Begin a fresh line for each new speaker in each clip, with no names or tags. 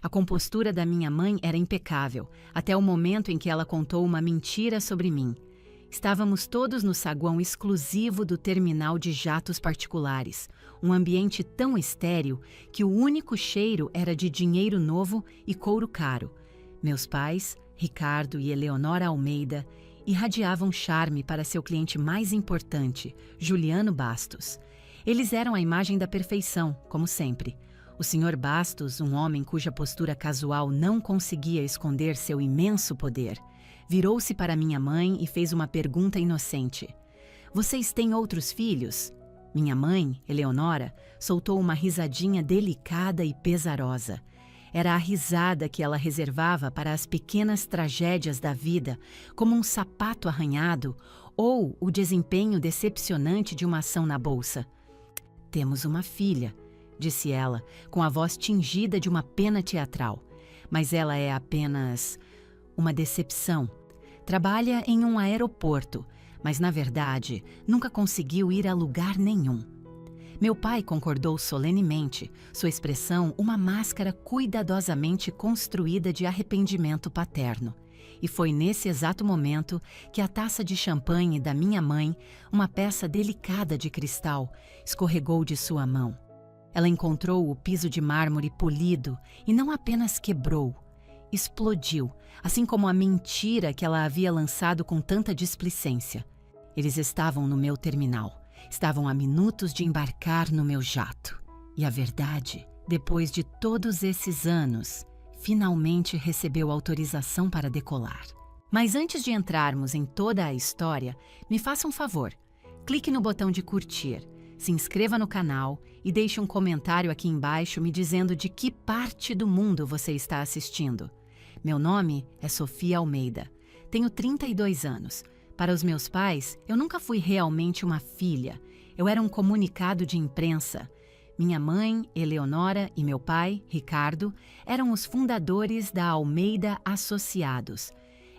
A compostura da minha mãe era impecável, até o momento em que ela contou uma mentira sobre mim. Estávamos todos no saguão exclusivo do terminal de jatos particulares, um ambiente tão estéril que o único cheiro era de dinheiro novo e couro caro. Meus pais, Ricardo e Eleonora Almeida, irradiavam charme para seu cliente mais importante, Juliano Bastos. Eles eram a imagem da perfeição, como sempre. O Sr. Bastos, um homem cuja postura casual não conseguia esconder seu imenso poder, virou-se para minha mãe e fez uma pergunta inocente. "Vocês têm outros filhos?" Minha mãe, Eleonora, soltou uma risadinha delicada e pesarosa. Era a risada que ela reservava para as pequenas tragédias da vida, como um sapato arranhado ou o desempenho decepcionante de uma ação na bolsa. "Temos uma filha", disse ela, com a voz tingida de uma pena teatral. "Mas ela é apenas uma decepção. Trabalha em um aeroporto, mas na verdade nunca conseguiu ir a lugar nenhum." Meu pai concordou solenemente, sua expressão uma máscara cuidadosamente construída de arrependimento paterno. E foi nesse exato momento que a taça de champanhe da minha mãe, uma peça delicada de cristal, escorregou de sua mão. Ela encontrou o piso de mármore polido e não apenas quebrou, explodiu, assim como a mentira que ela havia lançado com tanta displicência. Eles estavam no meu terminal, estavam a minutos de embarcar no meu jato. E a verdade, depois de todos esses anos, finalmente recebeu autorização para decolar. Mas antes de entrarmos em toda a história, me faça um favor. Clique no botão de curtir, se inscreva no canal e deixe um comentário aqui embaixo me dizendo de que parte do mundo você está assistindo. Meu nome é Sofia Almeida. Tenho 32 anos. Para os meus pais, eu nunca fui realmente uma filha. Eu era um comunicado de imprensa. Minha mãe, Eleonora, e meu pai, Ricardo, eram os fundadores da Almeida Associados.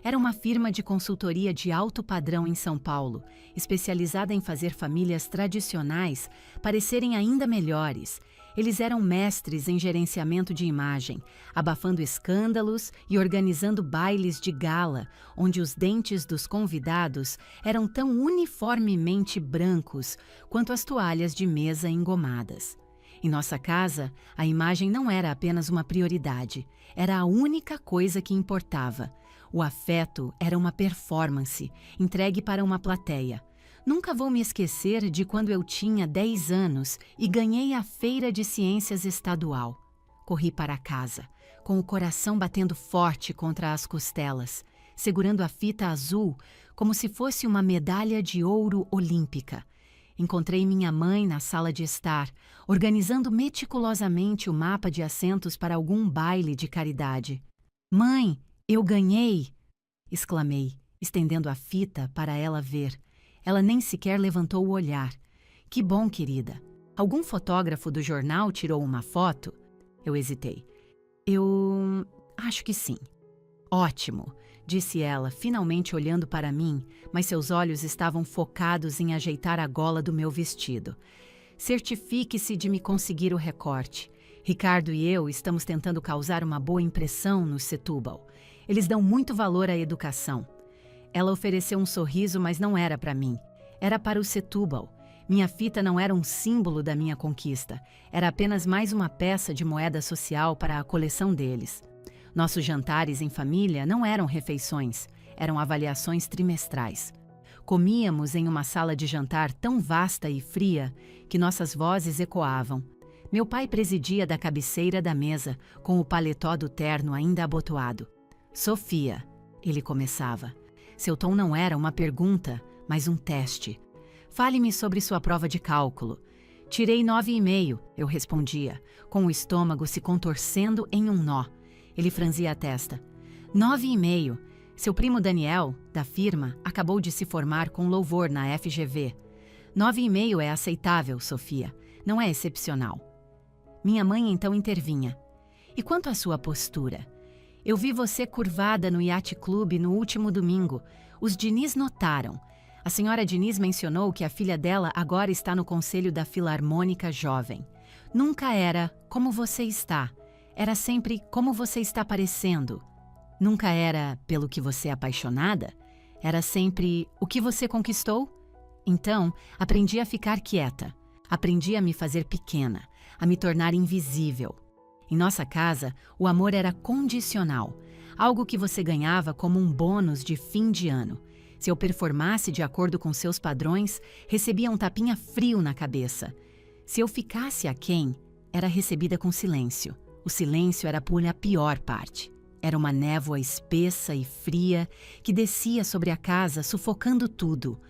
Era uma firma de consultoria de alto padrão em São Paulo, especializada em fazer famílias tradicionais parecerem ainda melhores. Eles eram mestres em gerenciamento de imagem, abafando escândalos e organizando bailes de gala, onde os dentes dos convidados eram tão uniformemente brancos quanto as toalhas de mesa engomadas. Em nossa casa, a imagem não era apenas uma prioridade, era a única coisa que importava. O afeto era uma performance, entregue para uma plateia. Nunca vou me esquecer de quando eu tinha 10 anos e ganhei a Feira de Ciências Estadual. Corri para casa, com o coração batendo forte contra as costelas, segurando a fita azul como se fosse uma medalha de ouro olímpica. Encontrei minha mãe na sala de estar, organizando meticulosamente o mapa de assentos para algum baile de caridade. "Mãe, eu ganhei!" exclamei, estendendo a fita para ela ver. Ela nem sequer levantou o olhar. "Que bom, querida. Algum fotógrafo do jornal tirou uma foto?" Eu hesitei. "Eu acho que sim." "Ótimo", disse ela, finalmente olhando para mim, mas seus olhos estavam focados em ajeitar a gola do meu vestido. "Certifique-se de me conseguir o recorte. Ricardo e eu estamos tentando causar uma boa impressão no Setúbal. Eles dão muito valor à educação." Ela ofereceu um sorriso, mas não era para mim. Era para o Setúbal. Minha fita não era um símbolo da minha conquista. Era apenas mais uma peça de moeda social para a coleção deles. Nossos jantares em família não eram refeições, eram avaliações trimestrais. Comíamos em uma sala de jantar tão vasta e fria que nossas vozes ecoavam. Meu pai presidia da cabeceira da mesa, com o paletó do terno ainda abotoado. "Sofia", ele começava. Seu tom não era uma pergunta, mas um teste. "Fale-me sobre sua prova de cálculo." "Tirei 9,5", eu respondia, com o estômago se contorcendo em um nó. Ele franzia a testa. 9,5. Seu primo Daniel, da firma, acabou de se formar com louvor na FGV. 9,5 é aceitável, Sofia. Não é excepcional." Minha mãe então intervinha. "E quanto à sua postura? Eu vi você curvada no Yacht Club no último domingo. Os Diniz notaram. A senhora Diniz mencionou que a filha dela agora está no conselho da Filarmônica Jovem. Nunca era como você está. Era sempre como você está parecendo. Nunca era pelo que você é apaixonada. Era sempre o que você conquistou. Então, aprendi a ficar quieta. Aprendi a me fazer pequena, a me tornar invisível. Em nossa casa, o amor era condicional, algo que você ganhava como um bônus de fim de ano. Se eu performasse de acordo com seus padrões, recebia um tapinha frio na cabeça. Se eu ficasse aquém, era recebida com silêncio. O silêncio era por a pior parte. Era uma névoa espessa e fria que descia sobre a casa, sufocando tudo.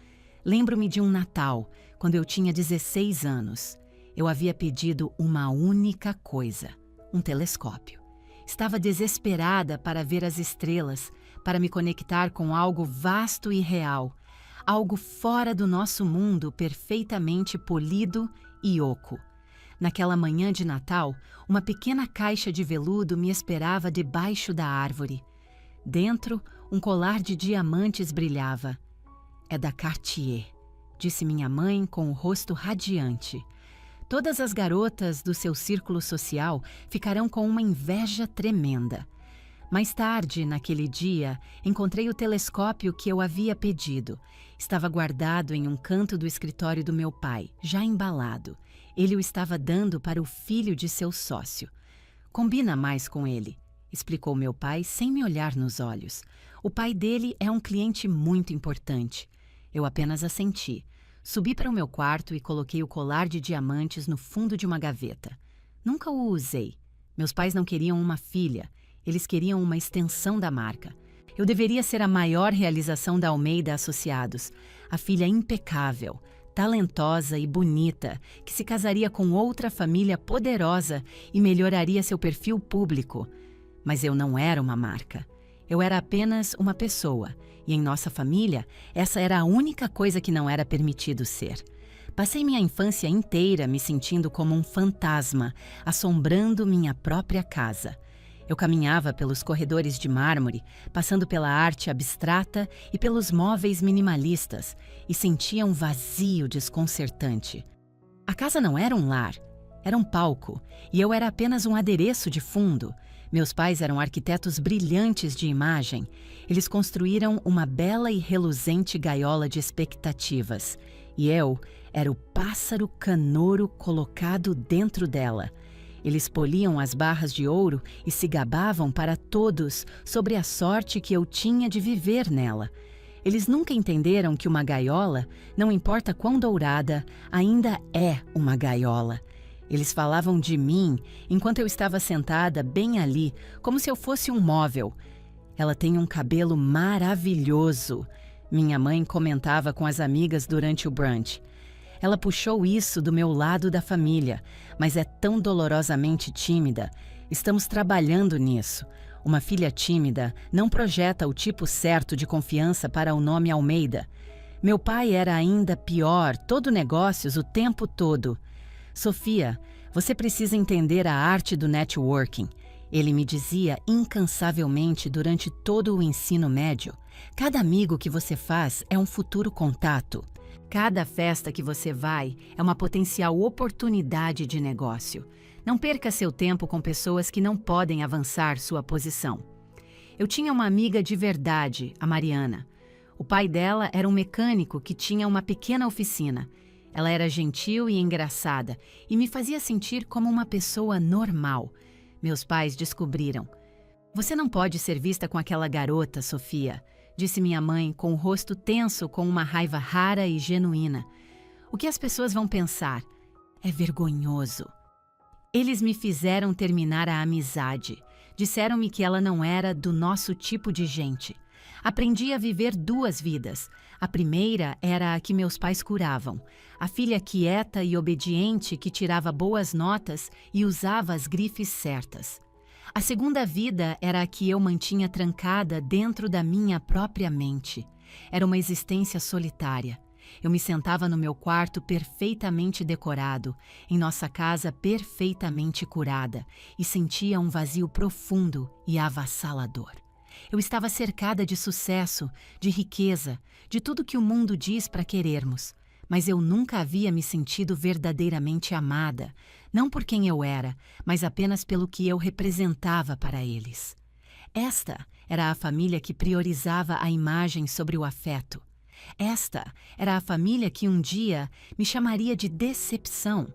Lembro-me de um Natal, quando eu tinha 16 anos. Eu havia pedido uma única coisa: um telescópio. Estava desesperada para ver as estrelas, para me conectar com algo vasto e real, algo fora do nosso mundo, perfeitamente polido e oco. Naquela manhã de Natal, uma pequena caixa de veludo me esperava debaixo da árvore. Dentro, um colar de diamantes brilhava. "É da Cartier", disse minha mãe com o rosto radiante. Todas as garotas do seu círculo social ficarão com uma inveja tremenda. Mais tarde, naquele dia, encontrei o telescópio que eu havia pedido. Estava guardado em um canto do escritório do meu pai, já embalado. Ele o estava dando para o filho de seu sócio. "Combina mais com ele", explicou meu pai sem me olhar nos olhos. "O pai dele é um cliente muito importante." Eu apenas assenti. Subi para o meu quarto e coloquei o colar de diamantes no fundo de uma gaveta. Nunca o usei. Meus pais não queriam uma filha. Eles queriam uma extensão da marca. Eu deveria ser a maior realização da Almeida Associados, a filha impecável, talentosa e bonita, que se casaria com outra família poderosa e melhoraria seu perfil público. Mas eu não era uma marca. Eu era apenas uma pessoa, e em nossa família, essa era a única coisa que não era permitido ser. Passei minha infância inteira me sentindo como um fantasma, assombrando minha própria casa. Eu caminhava pelos corredores de mármore, passando pela arte abstrata e pelos móveis minimalistas, e sentia um vazio desconcertante. A casa não era um lar, era um palco, e eu era apenas um adereço de fundo. Meus pais eram arquitetos brilhantes de imagem. Eles construíram uma bela e reluzente gaiola de expectativas, e eu era o pássaro canouro colocado dentro dela. Eles poliam as barras de ouro e se gabavam para todos sobre a sorte que eu tinha de viver nela. Eles nunca entenderam que uma gaiola, não importa quão dourada, ainda é uma gaiola. Eles falavam de mim enquanto eu estava sentada bem ali, como se eu fosse um móvel. "Ela tem um cabelo maravilhoso", minha mãe comentava com as amigas durante o brunch. Ela puxou isso do meu lado da família, mas é tão dolorosamente tímida. Estamos trabalhando nisso. Uma filha tímida não projeta o tipo certo de confiança para o nome Almeida. Meu pai era ainda pior, todo negócios o tempo todo. "Sofia, você precisa entender a arte do networking", ele me dizia incansavelmente durante todo o ensino médio. "Cada amigo que você faz é um futuro contato. Cada festa que você vai é uma potencial oportunidade de negócio. Não perca seu tempo com pessoas que não podem avançar sua posição." Eu tinha uma amiga de verdade, a Mariana. O pai dela era um mecânico que tinha uma pequena oficina. Ela era gentil e engraçada e me fazia sentir como uma pessoa normal. Meus pais descobriram. "Você não pode ser vista com aquela garota, Sofia", disse minha mãe com o rosto tenso com uma raiva rara e genuína. "O que as pessoas vão pensar? É vergonhoso." Eles me fizeram terminar a amizade. Disseram-me que ela não era do nosso tipo de gente. Aprendi a viver duas vidas. A primeira era a que meus pais curavam. A filha quieta e obediente que tirava boas notas e usava as grifes certas. A segunda vida era a que eu mantinha trancada dentro da minha própria mente. Era uma existência solitária. Eu me sentava no meu quarto perfeitamente decorado, em nossa casa perfeitamente curada, e sentia um vazio profundo e avassalador. Eu estava cercada de sucesso, de riqueza, de tudo que o mundo diz para querermos, mas eu nunca havia me sentido verdadeiramente amada, Não por quem eu era, mas apenas pelo que eu representava para eles. Esta era a família que priorizava a imagem sobre o afeto. Esta era a família que um dia me chamaria de decepção.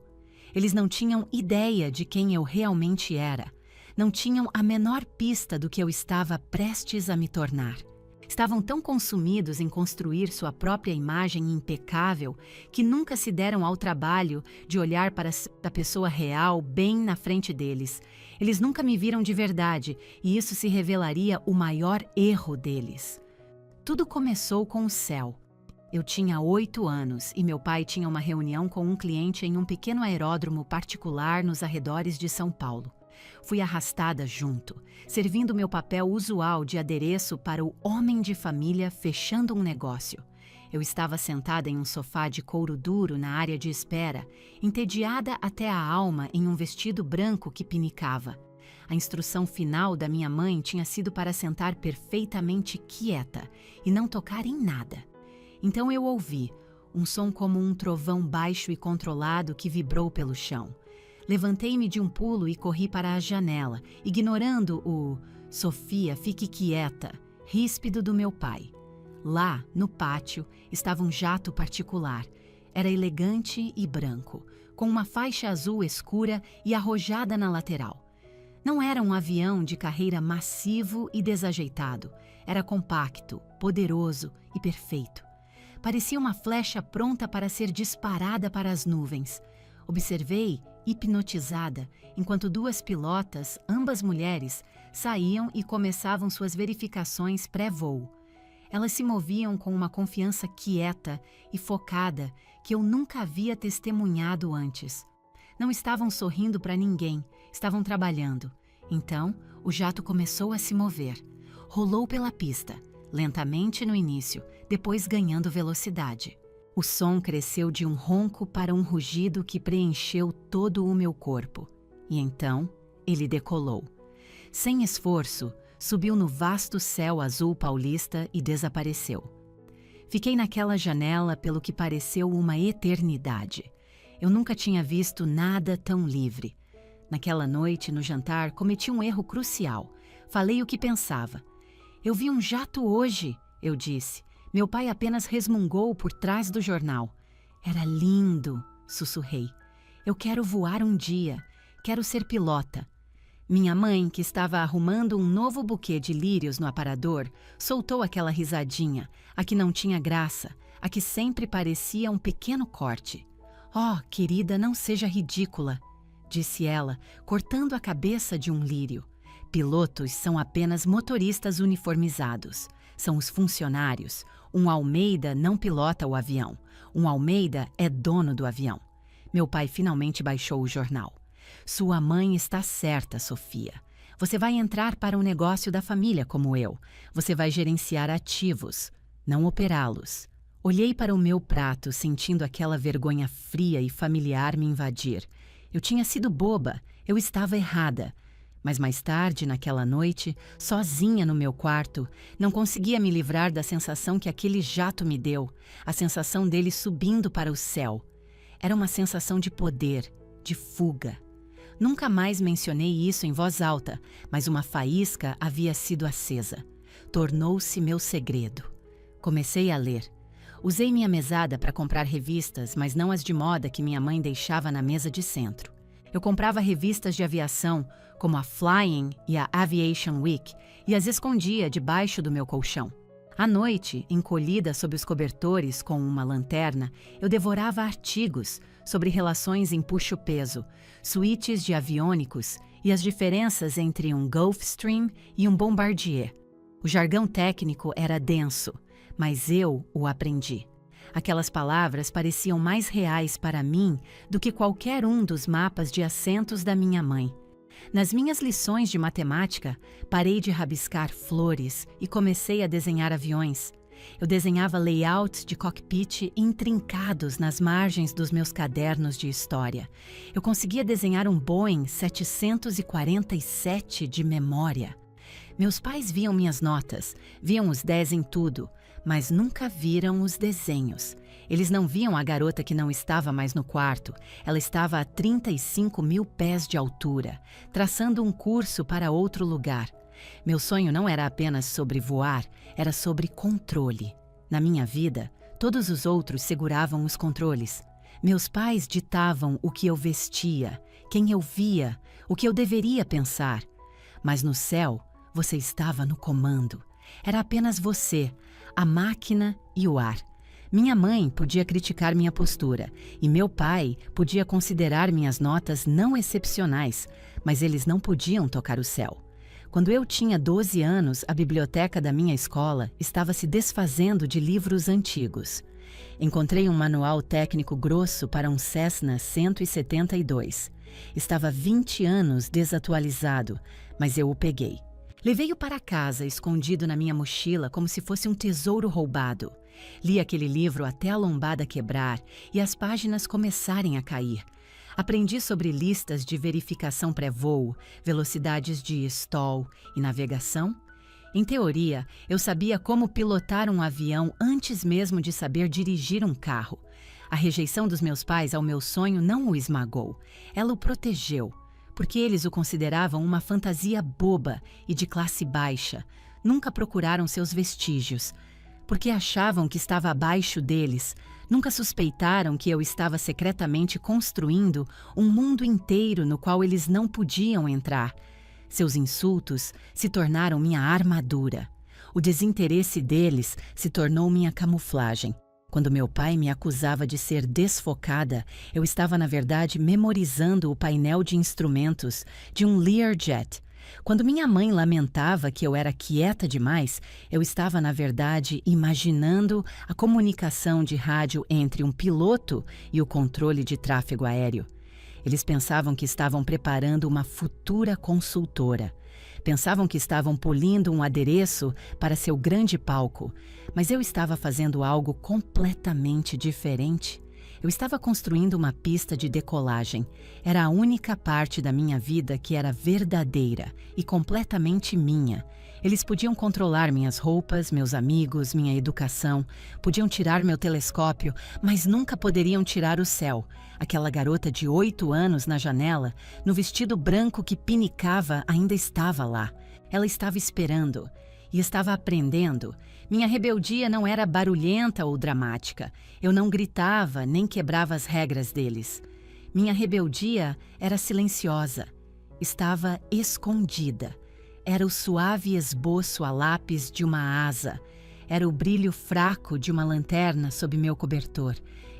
Eles não tinham ideia de quem eu realmente era. Não tinham a menor pista do que eu estava prestes a me tornar. Estavam tão consumidos em construir sua própria imagem impecável que nunca se deram ao trabalho de olhar para a pessoa real bem na frente deles. Eles nunca me viram de verdade e isso se revelaria o maior erro deles. Tudo começou com o céu. Eu tinha 8 anos e meu pai tinha uma reunião com um cliente em um pequeno aeródromo particular nos arredores de São Paulo. Fui arrastada junto, servindo meu papel usual de adereço para o homem de família fechando um negócio. Eu estava sentada em um sofá de couro duro na área de espera, entediada até a alma em um vestido branco que pinicava. A instrução final da minha mãe tinha sido para sentar perfeitamente quieta e não tocar em nada. Então eu ouvi um som como um trovão baixo e controlado que vibrou pelo chão. Levantei-me de um pulo e corri para a janela, ignorando o "Sofia, fique quieta" ríspido do meu pai. Lá, no pátio, estava um jato particular. Era elegante e branco, com uma faixa azul escura e arrojada na lateral. Não era um avião de carreira massivo e desajeitado. Era compacto, poderoso e perfeito. Parecia uma flecha pronta para ser disparada para as nuvens. Observei, hipnotizada, enquanto 2 pilotas, ambas mulheres, saíam e começavam suas verificações pré-voo. Elas se moviam com uma confiança quieta e focada que eu nunca havia testemunhado antes. Não estavam sorrindo para ninguém, estavam trabalhando. Então, o jato começou a se mover. Rolou pela pista, lentamente no início, depois ganhando velocidade. O som cresceu de um ronco para um rugido que preencheu todo o meu corpo. E então, ele decolou. Sem esforço, subiu no vasto céu azul paulista e desapareceu. Fiquei naquela janela pelo que pareceu uma eternidade. Eu nunca tinha visto nada tão livre. Naquela noite, no jantar, cometi um erro crucial. Falei o que pensava. "Eu vi um jato hoje", eu disse. Meu pai apenas resmungou por trás do jornal. "Era lindo", sussurrei. "Eu quero voar um dia. Quero ser pilota." Minha mãe, que estava arrumando um novo buquê de lírios no aparador, soltou aquela risadinha, a que não tinha graça, a que sempre parecia um pequeno corte. "Oh, querida, não seja ridícula", disse ela, cortando a cabeça de um lírio. "Pilotos são apenas motoristas uniformizados. São os funcionários. Um Almeida não pilota o avião. Um Almeida é dono do avião." Meu pai finalmente baixou o jornal. "Sua mãe está certa, Sofia. Você vai entrar para um negócio da família como eu. Você vai gerenciar ativos, não operá-los." Olhei para o meu prato, sentindo aquela vergonha fria e familiar me invadir. Eu tinha sido boba, eu estava errada. Mas mais tarde, naquela noite, sozinha no meu quarto, não conseguia me livrar da sensação que aquele jato me deu, a sensação dele subindo para o céu. Era uma sensação de poder, de fuga. Nunca mais mencionei isso em voz alta, mas uma faísca havia sido acesa. Tornou-se meu segredo. Comecei a ler. Usei minha mesada para comprar revistas, mas não as de moda que minha mãe deixava na mesa de centro. Eu comprava revistas de aviação, como a Flying e a Aviation Week, e as escondia debaixo do meu colchão. À noite, encolhida sob os cobertores com uma lanterna, eu devorava artigos sobre relações em puxo-peso, suítes de aviônicos e as diferenças entre um Gulfstream e um Bombardier. O jargão técnico era denso, mas eu o aprendi. Aquelas palavras pareciam mais reais para mim do que qualquer um dos mapas de assentos da minha mãe. Nas minhas lições de matemática, parei de rabiscar flores e comecei a desenhar aviões. Eu desenhava layouts de cockpit intrincados nas margens dos meus cadernos de história. Eu conseguia desenhar um Boeing 747 de memória. Meus pais viam minhas notas, viam os 10 em tudo, mas nunca viram os desenhos. Eles não viam a garota que não estava mais no quarto. Ela estava a 35 mil pés de altura, traçando um curso para outro lugar. Meu sonho não era apenas sobre voar, era sobre controle. Na minha vida, todos os outros seguravam os controles. Meus pais ditavam o que eu vestia, quem eu via, o que eu deveria pensar. Mas no céu, você estava no comando. Era apenas você, a máquina e o ar. Minha mãe podia criticar minha postura e meu pai podia considerar minhas notas não excepcionais, mas eles não podiam tocar o céu. Quando eu tinha 12 anos, a biblioteca da minha escola estava se desfazendo de livros antigos. Encontrei um manual técnico grosso para um Cessna 172. Estava 20 anos desatualizado, mas eu o peguei. Levei-o para casa, escondido na minha mochila, como se fosse um tesouro roubado. Li aquele livro até a lombada quebrar e as páginas começarem a cair. Aprendi sobre listas de verificação pré-voo, velocidades de stall e navegação. Em teoria, eu sabia como pilotar um avião antes mesmo de saber dirigir um carro. A rejeição dos meus pais ao meu sonho não o esmagou, ela o protegeu, porque eles o consideravam uma fantasia boba e de classe baixa. Nunca procuraram seus vestígios, porque achavam que estava abaixo deles. Nunca suspeitaram que eu estava secretamente construindo um mundo inteiro no qual eles não podiam entrar. Seus insultos se tornaram minha armadura. O desinteresse deles se tornou minha camuflagem. Quando meu pai me acusava de ser desfocada, eu estava, na verdade, memorizando o painel de instrumentos de um Learjet. Quando minha mãe lamentava que eu era quieta demais, eu estava, na verdade, imaginando a comunicação de rádio entre um piloto e o controle de tráfego aéreo. Eles pensavam que estavam preparando uma futura consultora. Pensavam que estavam polindo um adereço para seu grande palco, mas eu estava fazendo algo completamente diferente. Eu estava construindo uma pista de decolagem. Era a única parte da minha vida que era verdadeira e completamente minha. Eles podiam controlar minhas roupas, meus amigos, minha educação, podiam tirar meu telescópio, mas nunca poderiam tirar o céu. Aquela garota de 8 anos na janela, no vestido branco que pinicava, ainda estava lá. Ela estava esperando e estava aprendendo. Minha rebeldia não era barulhenta ou dramática. Eu não gritava nem quebrava as regras deles. Minha rebeldia era silenciosa. Estava escondida. Era o suave esboço a lápis de uma asa. Era o brilho fraco de uma lanterna sob meu cobertor.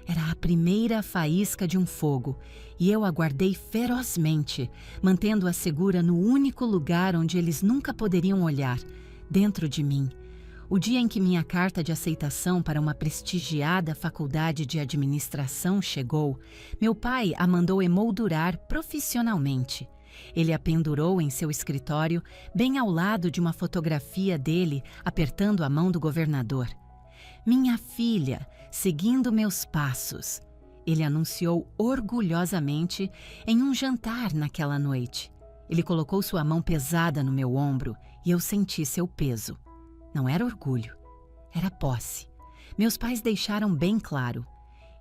Era a primeira faísca de um fogo, e eu aguardei ferozmente, mantendo-a segura no único lugar onde eles nunca poderiam olhar, dentro de mim. O dia em que minha carta de aceitação para uma prestigiada faculdade de administração chegou, meu pai a mandou emoldurar profissionalmente. Ele a pendurou em seu escritório, bem ao lado de uma fotografia dele apertando a mão do governador. Minha filha, seguindo meus passos, ele anunciou orgulhosamente em um jantar naquela noite. Ele colocou sua mão pesada no meu ombro e eu senti seu peso. Não era orgulho, era posse. Meus pais deixaram bem claro.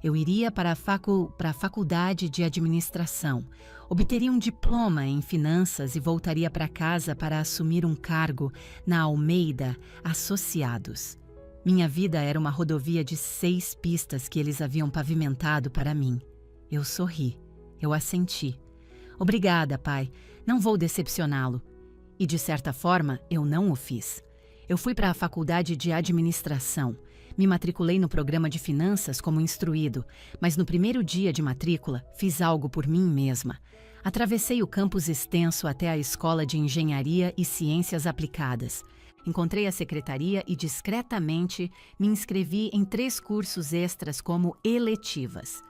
Eu iria para a faculdade de administração, obteria um diploma em finanças e voltaria para casa para assumir um cargo na Almeida Associados. Minha vida era uma rodovia de 6 pistas que eles haviam pavimentado para mim. Eu sorri, eu assenti. Obrigada, pai, não vou decepcioná-lo. E de certa forma, eu não o fiz. Eu fui para a faculdade de administração. Me matriculei no programa de finanças como instruído, mas no primeiro dia de matrícula fiz algo por mim mesma. Atravessei o campus extenso até a Escola de Engenharia e Ciências Aplicadas. Encontrei a secretaria e discretamente me inscrevi em 3 cursos extras como eletivas: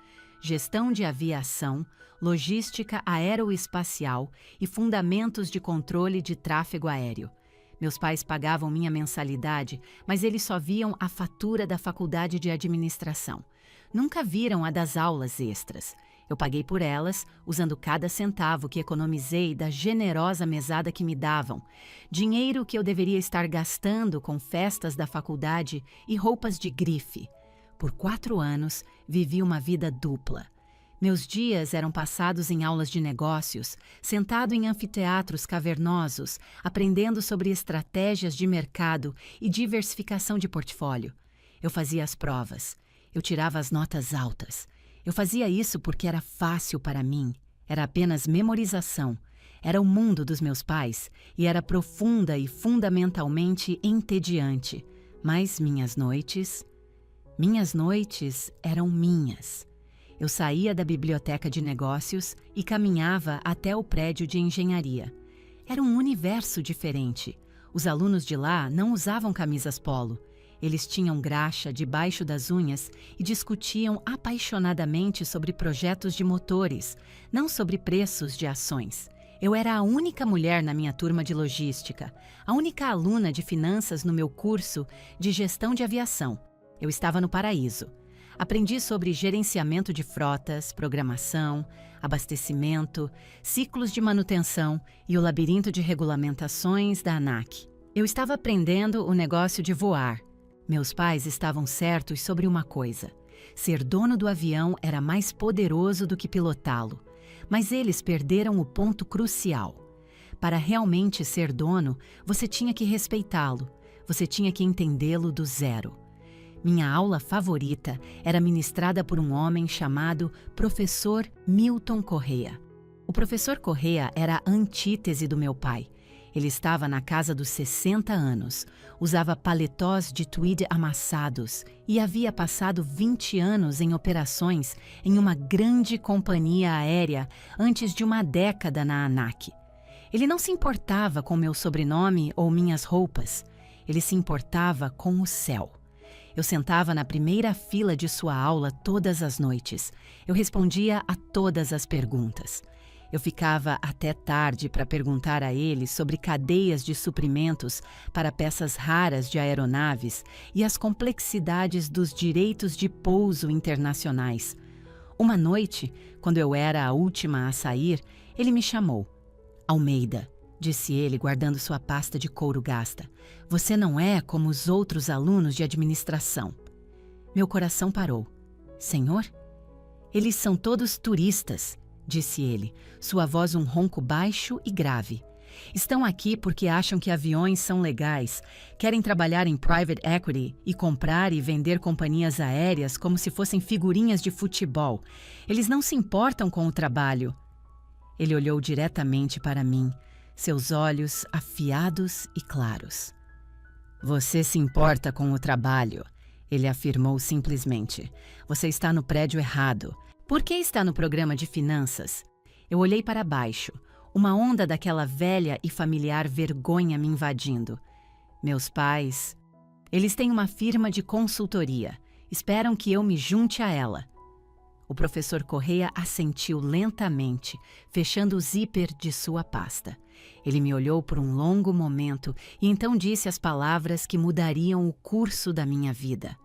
Gestão de Aviação, Logística Aeroespacial e Fundamentos de Controle de Tráfego Aéreo. Meus pais pagavam minha mensalidade, mas eles só viam a fatura da faculdade de administração. Nunca viram a das aulas extras. Eu paguei por elas, usando cada centavo que economizei da generosa mesada que me davam. Dinheiro que eu deveria estar gastando com festas da faculdade e roupas de grife. Por 4 anos, vivi uma vida dupla. Meus dias eram passados em aulas de negócios, sentado em anfiteatros cavernosos, aprendendo sobre estratégias de mercado e diversificação de portfólio. Eu fazia as provas. Eu tirava as notas altas. Eu fazia isso porque era fácil para mim. Era apenas memorização. Era o mundo dos meus pais e era profunda e fundamentalmente entediante. Mas minhas noites eram minhas. Eu saía da biblioteca de negócios e caminhava até o prédio de engenharia. Era um universo diferente. Os alunos de lá não usavam camisas polo. Eles tinham graxa debaixo das unhas e discutiam apaixonadamente sobre projetos de motores, não sobre preços de ações. Eu era a única mulher na minha turma de logística, a única aluna de finanças no meu curso de gestão de aviação. Eu estava no paraíso. Aprendi sobre gerenciamento de frotas, programação, abastecimento, ciclos de manutenção e o labirinto de regulamentações da ANAC. Eu estava aprendendo o negócio de voar. Meus pais estavam certos sobre uma coisa: ser dono do avião era mais poderoso do que pilotá-lo. Mas eles perderam o ponto crucial. Para realmente ser dono, você tinha que respeitá-lo. Você tinha que entendê-lo do zero. Minha aula favorita era ministrada por um homem chamado Professor Milton Correa. O professor Correa era a antítese do meu pai. Ele estava na casa dos 60 anos, usava paletós de tweed amassados e havia passado 20 anos em operações em uma grande companhia aérea antes de uma década na ANAC. Ele não se importava com meu sobrenome ou minhas roupas. Ele se importava com o céu. Eu sentava na primeira fila de sua aula todas as noites. Eu respondia a todas as perguntas. Eu ficava até tarde para perguntar a ele sobre cadeias de suprimentos para peças raras de aeronaves e as complexidades dos direitos de pouso internacionais. Uma noite, quando eu era a última a sair, ele me chamou. Almeida, disse ele, guardando sua pasta de couro gasta. Você não é como os outros alunos de administração. Meu coração parou. Senhor? Eles são todos turistas, disse ele, sua voz um ronco baixo e grave. Estão aqui porque acham que aviões são legais, querem trabalhar em private equity e comprar e vender companhias aéreas como se fossem figurinhas de futebol. Eles não se importam com o trabalho. Ele olhou diretamente para mim, seus olhos afiados e claros. Você se importa com o trabalho, ele afirmou simplesmente. Você está no prédio errado. Por que está no programa de finanças? Eu olhei para baixo, uma onda daquela velha e familiar vergonha me invadindo. Meus pais, eles têm uma firma de consultoria. Esperam que eu me junte a ela. O professor Correa assentiu lentamente, fechando o zíper de sua pasta. Ele me olhou por um longo momento e então disse as palavras que mudariam o curso da minha vida.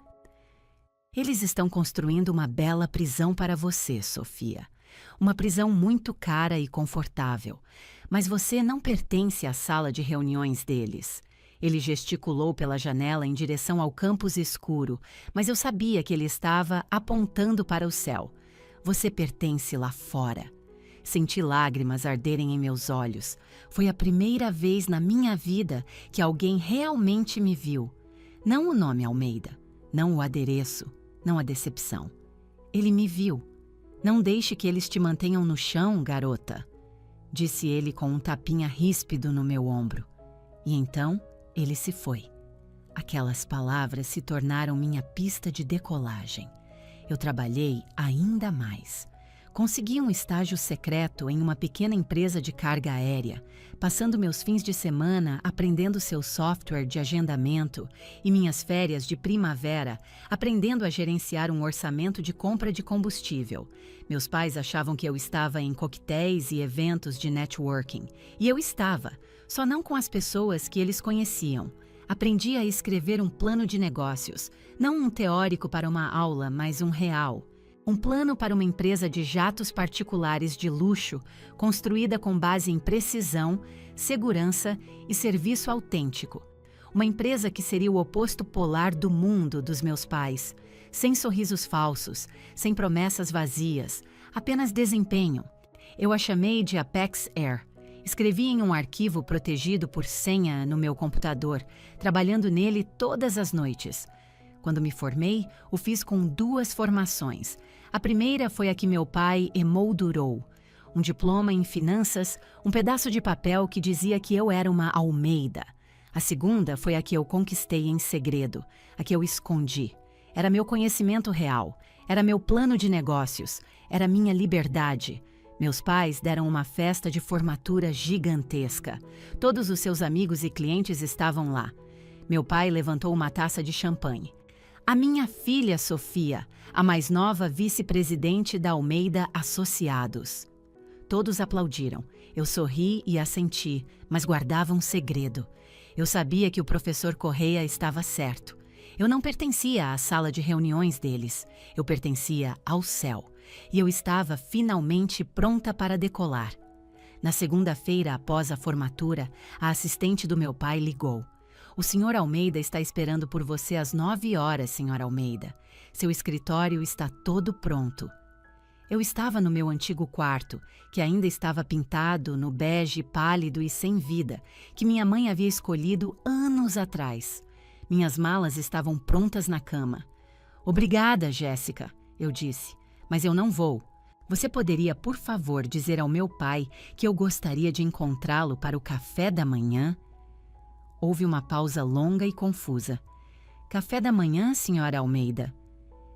Eles estão construindo uma bela prisão para você, Sofia. Uma prisão muito cara e confortável. Mas você não pertence à sala de reuniões deles. Ele gesticulou pela janela em direção ao campus escuro, mas eu sabia que ele estava apontando para o céu. Você pertence lá fora. Senti lágrimas arderem em meus olhos. Foi a primeira vez na minha vida que alguém realmente me viu. Não o nome Almeida, não o adereço. Não a decepção. Ele me viu. Não deixe que eles te mantenham no chão, garota, disse ele com um tapinha ríspido no meu ombro. E então ele se foi. Aquelas palavras se tornaram minha pista de decolagem. Eu trabalhei ainda mais. Consegui um estágio secreto em uma pequena empresa de carga aérea, passando meus fins de semana aprendendo seu software de agendamento e minhas férias de primavera aprendendo a gerenciar um orçamento de compra de combustível. Meus pais achavam que eu estava em coquetéis e eventos de networking. E eu estava, só não com as pessoas que eles conheciam. Aprendi a escrever um plano de negócios, não um teórico para uma aula, mas um real. Um plano para uma empresa de jatos particulares de luxo, construída com base em precisão, segurança e serviço autêntico. Uma empresa que seria o oposto polar do mundo dos meus pais. sem sorrisos falsos, sem promessas vazias, apenas desempenho. Eu a chamei de Apex Air. Escrevi em um arquivo protegido por senha no meu computador, trabalhando nele todas as noites. Quando me formei, o fiz com 2 formações. A primeira foi a que meu pai emoldurou. Um diploma em finanças, um pedaço de papel que dizia que eu era uma Almeida. A segunda foi a que eu conquistei em segredo, a que eu escondi. Era meu conhecimento real, era meu plano de negócios, era minha liberdade. Meus pais deram uma festa de formatura gigantesca. Todos os seus amigos e clientes estavam lá. Meu pai levantou uma taça de champanhe. A minha filha Sofia, a mais nova vice-presidente da Almeida Associados. Todos aplaudiram. Eu sorri e assenti, mas guardava um segredo. Eu sabia que o professor Correia estava certo. Eu não pertencia à sala de reuniões deles. Eu pertencia ao céu. E eu estava finalmente pronta para decolar. Na segunda-feira, após a formatura, a assistente do meu pai ligou. O Sr. Almeida está esperando por você às 9 horas, Sr. Almeida. Seu escritório está todo pronto. Eu estava no meu antigo quarto, que ainda estava pintado no bege pálido e sem vida, que minha mãe havia escolhido anos atrás. Minhas malas estavam prontas na cama. Obrigada, Jéssica, eu disse. Mas eu não vou. Você poderia, por favor, dizer ao meu pai que eu gostaria de encontrá-lo para o café da manhã? Houve uma pausa longa e confusa. Café da manhã, Sra. Almeida?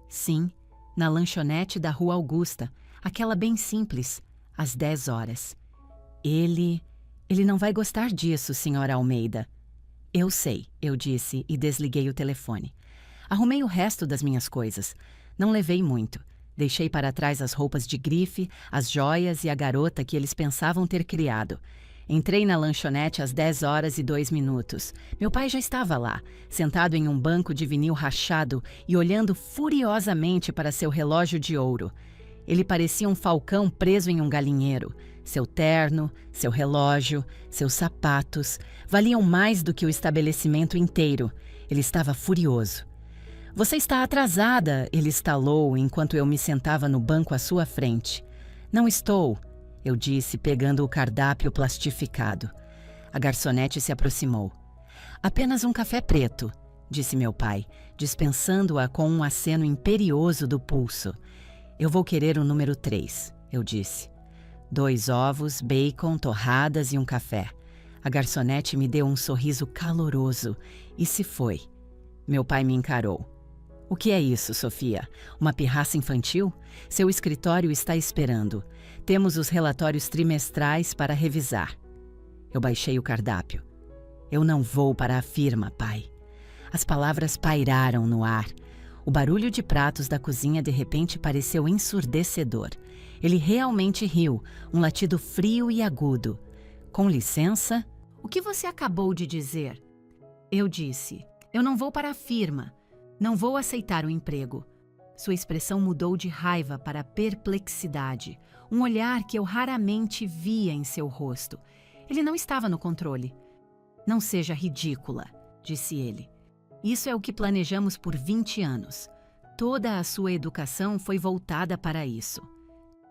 Sim, na lanchonete da Rua Augusta, aquela bem simples, às 10 horas. Ele não vai gostar disso, Sra. Almeida. Eu sei, eu disse e desliguei o telefone. Arrumei o resto das minhas coisas. Não levei muito. Deixei para trás as roupas de grife, as joias e a garota que eles pensavam ter criado. Entrei na lanchonete às 10 horas e 2 minutos. Meu pai já estava lá, sentado em um banco de vinil rachado e olhando furiosamente para seu relógio de ouro. Ele parecia um falcão preso em um galinheiro. Seu terno, seu relógio, seus sapatos valiam mais do que o estabelecimento inteiro. Ele estava furioso. Você está atrasada, ele estalou enquanto eu me sentava no banco à sua frente. Não estou, eu disse, pegando o cardápio plastificado. A garçonete se aproximou. Apenas um café preto, disse meu pai, dispensando-a com um aceno imperioso do pulso. Eu vou querer o número 3, eu disse. 2 ovos, bacon, torradas e um café. A garçonete me deu um sorriso caloroso e se foi. Meu pai me encarou. O que é isso, Sofia? Uma pirraça infantil? Seu escritório está esperando. Temos os relatórios trimestrais para revisar. Eu baixei o cardápio. Eu não vou para a firma, pai. As palavras pairaram no ar. O barulho de pratos da cozinha de repente pareceu ensurdecedor. Ele realmente riu, um latido frio e agudo. Com licença? O que você acabou de dizer? Eu disse, eu não vou para a firma. Não vou aceitar o emprego. Sua expressão mudou de raiva para perplexidade, um olhar que eu raramente via em seu rosto. Ele não estava no controle. Não seja ridícula, disse ele. Isso é o que planejamos por 20 anos. Toda a sua educação foi voltada para isso.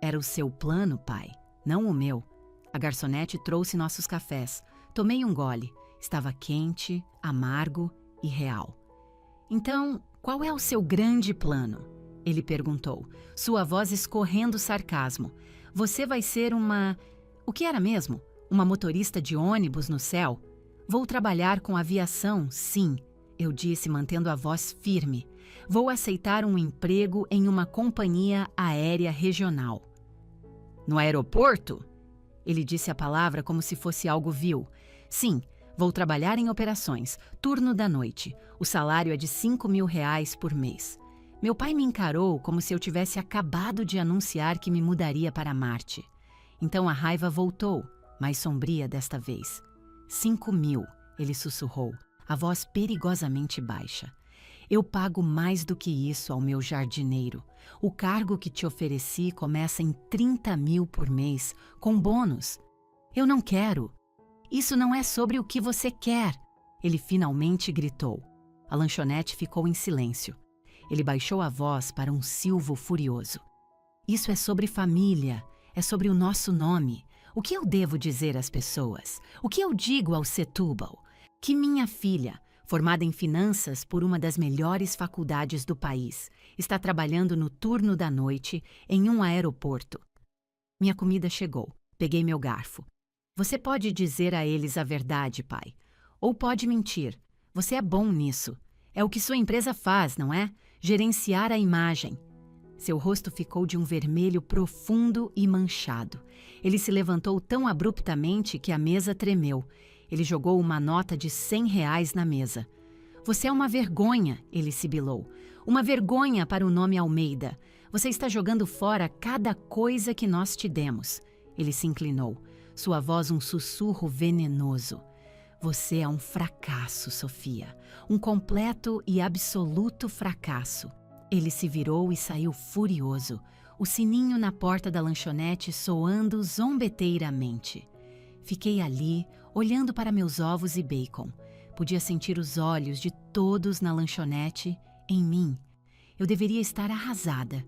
Era o seu plano, pai, não o meu. A garçonete trouxe nossos cafés. Tomei um gole. Estava quente, amargo e real. Então, qual é o seu grande plano? Ele perguntou, sua voz escorrendo sarcasmo. Você vai ser uma... O que era mesmo? Uma motorista de ônibus no céu? Vou trabalhar com aviação, sim, eu disse mantendo a voz firme. Vou aceitar um emprego em uma companhia aérea regional. No aeroporto? Ele disse a palavra como se fosse algo vil. Sim, vou trabalhar em operações, turno da noite. O salário é de R$ 5.000 por mês. Meu pai me encarou como se eu tivesse acabado de anunciar que me mudaria para Marte. Então a raiva voltou, mais sombria desta vez. 5.000, ele sussurrou, a voz perigosamente baixa. Eu pago mais do que isso ao meu jardineiro. O cargo que te ofereci começa em 30.000 por mês, com bônus. Eu não quero. Isso não é sobre o que você quer. Ele finalmente gritou. A lanchonete ficou em silêncio. Ele baixou a voz para um silvo furioso. Isso é sobre família, é sobre o nosso nome. O que eu devo dizer às pessoas? O que eu digo ao Setúbal? Que minha filha, formada em finanças por uma das melhores faculdades do país, está trabalhando no turno da noite em um aeroporto. Minha comida chegou. Peguei meu garfo. Você pode dizer a eles a verdade, pai. Ou pode mentir. Você é bom nisso. É o que sua empresa faz, não é? Gerenciar a imagem. Seu rosto ficou de um vermelho profundo e manchado. Ele se levantou tão abruptamente que a mesa tremeu. Ele jogou uma nota de R$ 100 na mesa. Você é uma vergonha, ele sibilou. Uma vergonha para o nome Almeida. Você está jogando fora cada coisa que nós te demos. Ele se inclinou. Sua voz um sussurro venenoso. Você é um fracasso, Sofia. Um completo e absoluto fracasso. Ele se virou e saiu furioso, o sininho na porta da lanchonete soando zombeteiramente. Fiquei ali, olhando para meus ovos e bacon. Podia sentir os olhos de todos na lanchonete em mim. Eu deveria estar arrasada.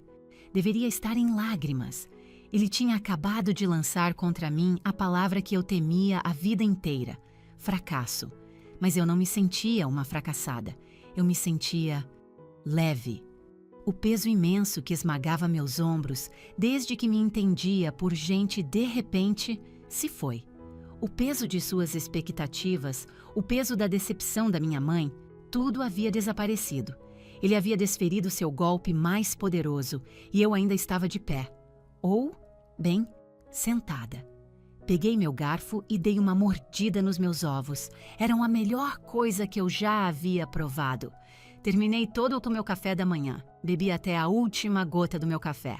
Deveria estar em lágrimas. Ele tinha acabado de lançar contra mim a palavra que eu temia a vida inteira: fracasso. Mas eu não me sentia uma fracassada. Eu me sentia leve. O peso imenso que esmagava meus ombros, desde que me entendia por gente de repente, se foi. O peso de suas expectativas, o peso da decepção da minha mãe, tudo havia desaparecido. Ele havia desferido seu golpe mais poderoso e eu ainda estava de pé. Ou, bem, sentada. Peguei meu garfo e dei uma mordida nos meus ovos. Eram a melhor coisa que eu já havia provado. Terminei todo o meu café da manhã. Bebi até a última gota do meu café.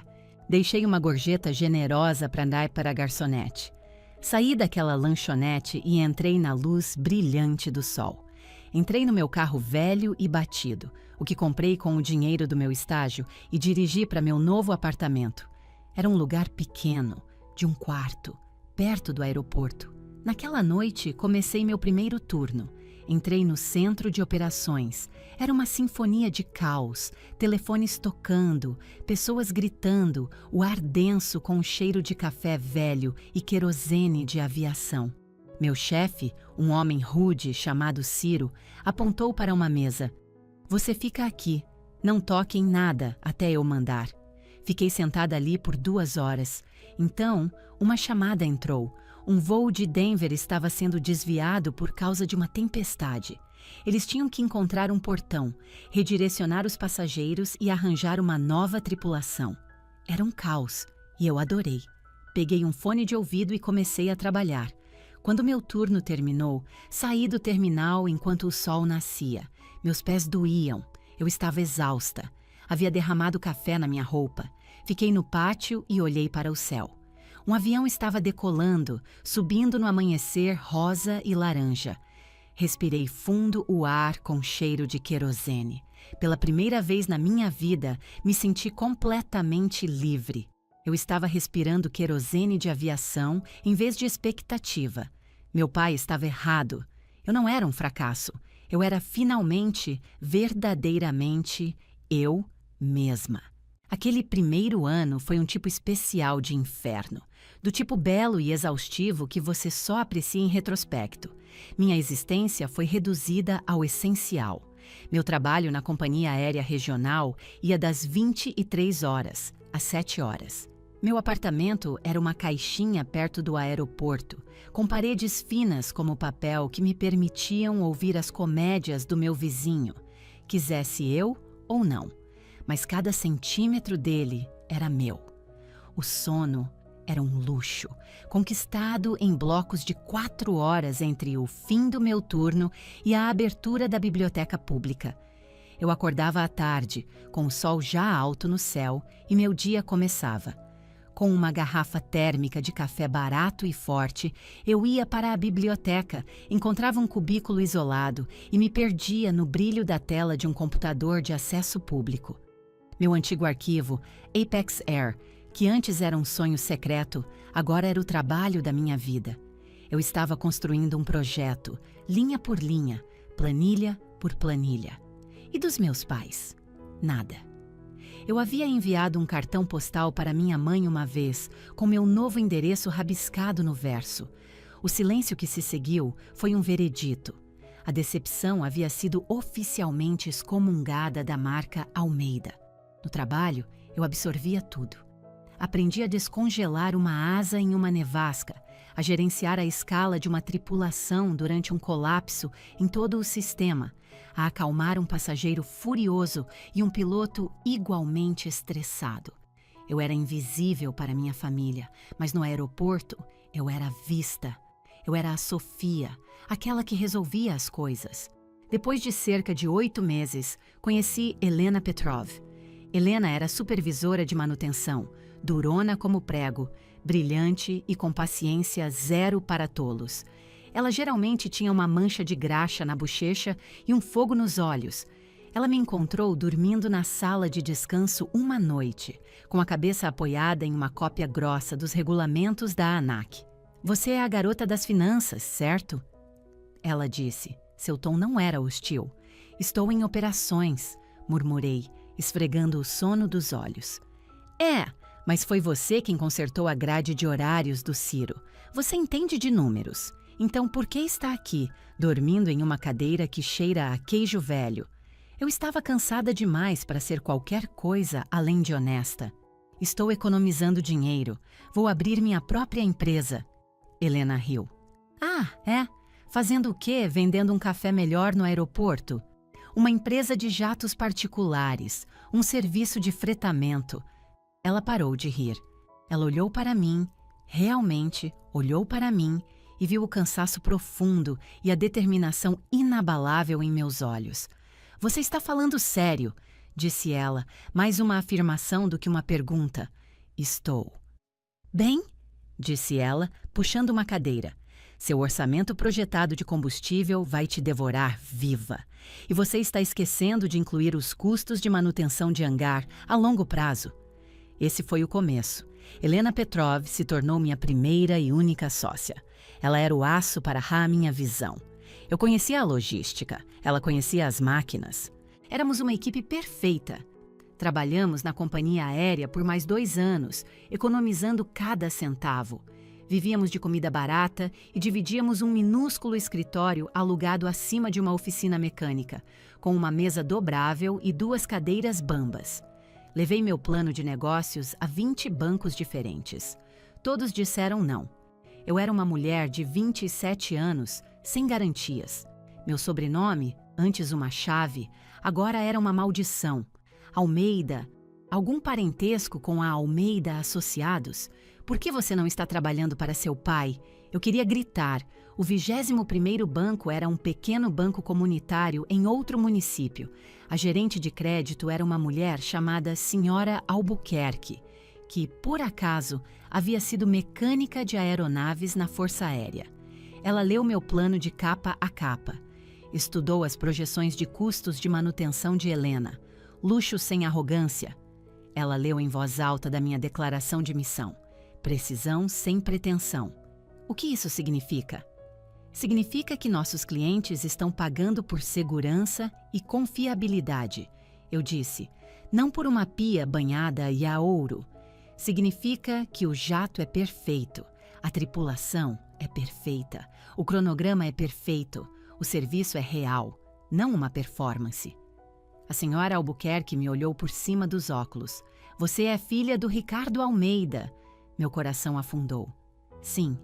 Deixei uma gorjeta generosa para andar para a garçonete. Saí daquela lanchonete e entrei na luz brilhante do sol. Entrei no meu carro velho e batido, o que comprei com o dinheiro do meu estágio, e dirigi para meu novo apartamento. Era um lugar pequeno, de um quarto, perto do aeroporto. Naquela noite, comecei meu primeiro turno. Entrei no centro de operações. Era uma sinfonia de caos, telefones tocando, pessoas gritando, o ar denso com o cheiro de café velho e querosene de aviação. Meu chefe, um homem rude chamado Ciro, apontou para uma mesa. Você fica aqui. Não toque em nada até eu mandar. Fiquei sentada ali por 2 horas. Então, uma chamada entrou. Um voo de Denver estava sendo desviado por causa de uma tempestade. Eles tinham que encontrar um portão, redirecionar os passageiros e arranjar uma nova tripulação. Era um caos, e eu adorei. Peguei um fone de ouvido e comecei a trabalhar. Quando meu turno terminou, saí do terminal enquanto o sol nascia. Meus pés doíam. Eu estava exausta. Havia derramado café na minha roupa. Fiquei no pátio e olhei para o céu. Um avião estava decolando, subindo no amanhecer rosa e laranja. Respirei fundo o ar com cheiro de querosene. Pela primeira vez na minha vida, me senti completamente livre. Eu estava respirando querosene de aviação em vez de expectativa. Meu pai estava errado. Eu não era um fracasso. Eu era finalmente, verdadeiramente, eu mesma. Aquele primeiro ano foi um tipo especial de inferno, do tipo belo e exaustivo que você só aprecia em retrospecto. Minha existência foi reduzida ao essencial. Meu trabalho na companhia aérea regional ia das 23 horas às 7 horas. Meu apartamento era uma caixinha perto do aeroporto, com paredes finas como papel que me permitiam ouvir as comédias do meu vizinho, quisesse eu ou não. Mas cada centímetro dele era meu. O sono era um luxo, conquistado em blocos de 4 horas entre o fim do meu turno e a abertura da biblioteca pública. Eu acordava à tarde, com o sol já alto no céu, e meu dia começava. Com uma garrafa térmica de café barato e forte, eu ia para a biblioteca, encontrava um cubículo isolado e me perdia no brilho da tela de um computador de acesso público. Meu antigo arquivo, Apex Air, que antes era um sonho secreto, agora era o trabalho da minha vida. Eu estava construindo um projeto, linha por linha, planilha por planilha. E dos meus pais? Nada. Eu havia enviado um cartão postal para minha mãe uma vez, com meu novo endereço rabiscado no verso. O silêncio que se seguiu foi um veredito. A decepção havia sido oficialmente excomungada da marca Almeida. No trabalho, eu absorvia tudo. Aprendi a descongelar uma asa em uma nevasca, a gerenciar a escala de uma tripulação durante um colapso em todo o sistema, a acalmar um passageiro furioso e um piloto igualmente estressado. Eu era invisível para minha família, mas no aeroporto eu era vista. Eu era a Sofia, aquela que resolvia as coisas. Depois de cerca de 8 meses, conheci Elena Petrov. Helena era supervisora de manutenção, durona como prego, brilhante e com paciência zero para tolos. Ela geralmente tinha uma mancha de graxa na bochecha e um fogo nos olhos. Ela me encontrou dormindo na sala de descanso uma noite, com a cabeça apoiada em uma cópia grossa dos regulamentos da ANAC. "Você é a garota das finanças, certo?" Ela disse. Seu tom não era hostil. "Estou em operações", murmurei, esfregando o sono dos olhos. "É, mas foi você quem consertou a grade de horários do Ciro. Você entende de números. Então por que está aqui, dormindo em uma cadeira que cheira a queijo velho?" Eu estava cansada demais para ser qualquer coisa além de honesta. "Estou economizando dinheiro. Vou abrir minha própria empresa." Helena riu. "Ah, é? Fazendo o quê? Vendendo um café melhor no aeroporto?" "Uma empresa de jatos particulares, um serviço de fretamento." Ela parou de rir. Ela olhou para mim, realmente olhou para mim e viu o cansaço profundo e a determinação inabalável em meus olhos. "Você está falando sério?" disse ela, mais uma afirmação do que uma pergunta. "Estou." "Bem?" disse ela, puxando uma cadeira. "Seu orçamento projetado de combustível vai te devorar viva. E você está esquecendo de incluir os custos de manutenção de hangar a longo prazo." Esse foi o começo. Helena Petrov se tornou minha primeira e única sócia. Ela era o aço para a minha visão. Eu conhecia a logística, ela conhecia as máquinas. Éramos uma equipe perfeita. Trabalhamos na companhia aérea por mais 2 anos, economizando cada centavo. Vivíamos de comida barata e dividíamos um minúsculo escritório alugado acima de uma oficina mecânica, com uma mesa dobrável e 2 cadeiras bambas. Levei meu plano de negócios a 20 bancos diferentes. Todos disseram não. Eu era uma mulher de 27 anos, sem garantias. Meu sobrenome, antes uma chave, agora era uma maldição. Almeida, algum parentesco com a Almeida Associados? Por que você não está trabalhando para seu pai? Eu queria gritar. O 21º banco era um pequeno banco comunitário em outro município. A gerente de crédito era uma mulher chamada Senhora Albuquerque, que, por acaso, havia sido mecânica de aeronaves na Força Aérea. Ela leu meu plano de capa a capa. Estudou as projeções de custos de manutenção de Helena. Luxo sem arrogância. Ela leu em voz alta da minha declaração de missão. Precisão sem pretensão. O que isso significa? Significa que nossos clientes estão pagando por segurança e confiabilidade. Eu disse, não por uma pia banhada e a ouro. Significa que o jato é perfeito, a tripulação é perfeita, o cronograma é perfeito, o serviço é real, não uma performance. A senhora Albuquerque me olhou por cima dos óculos. Você é filha do Ricardo Almeida. Meu coração afundou. Sim,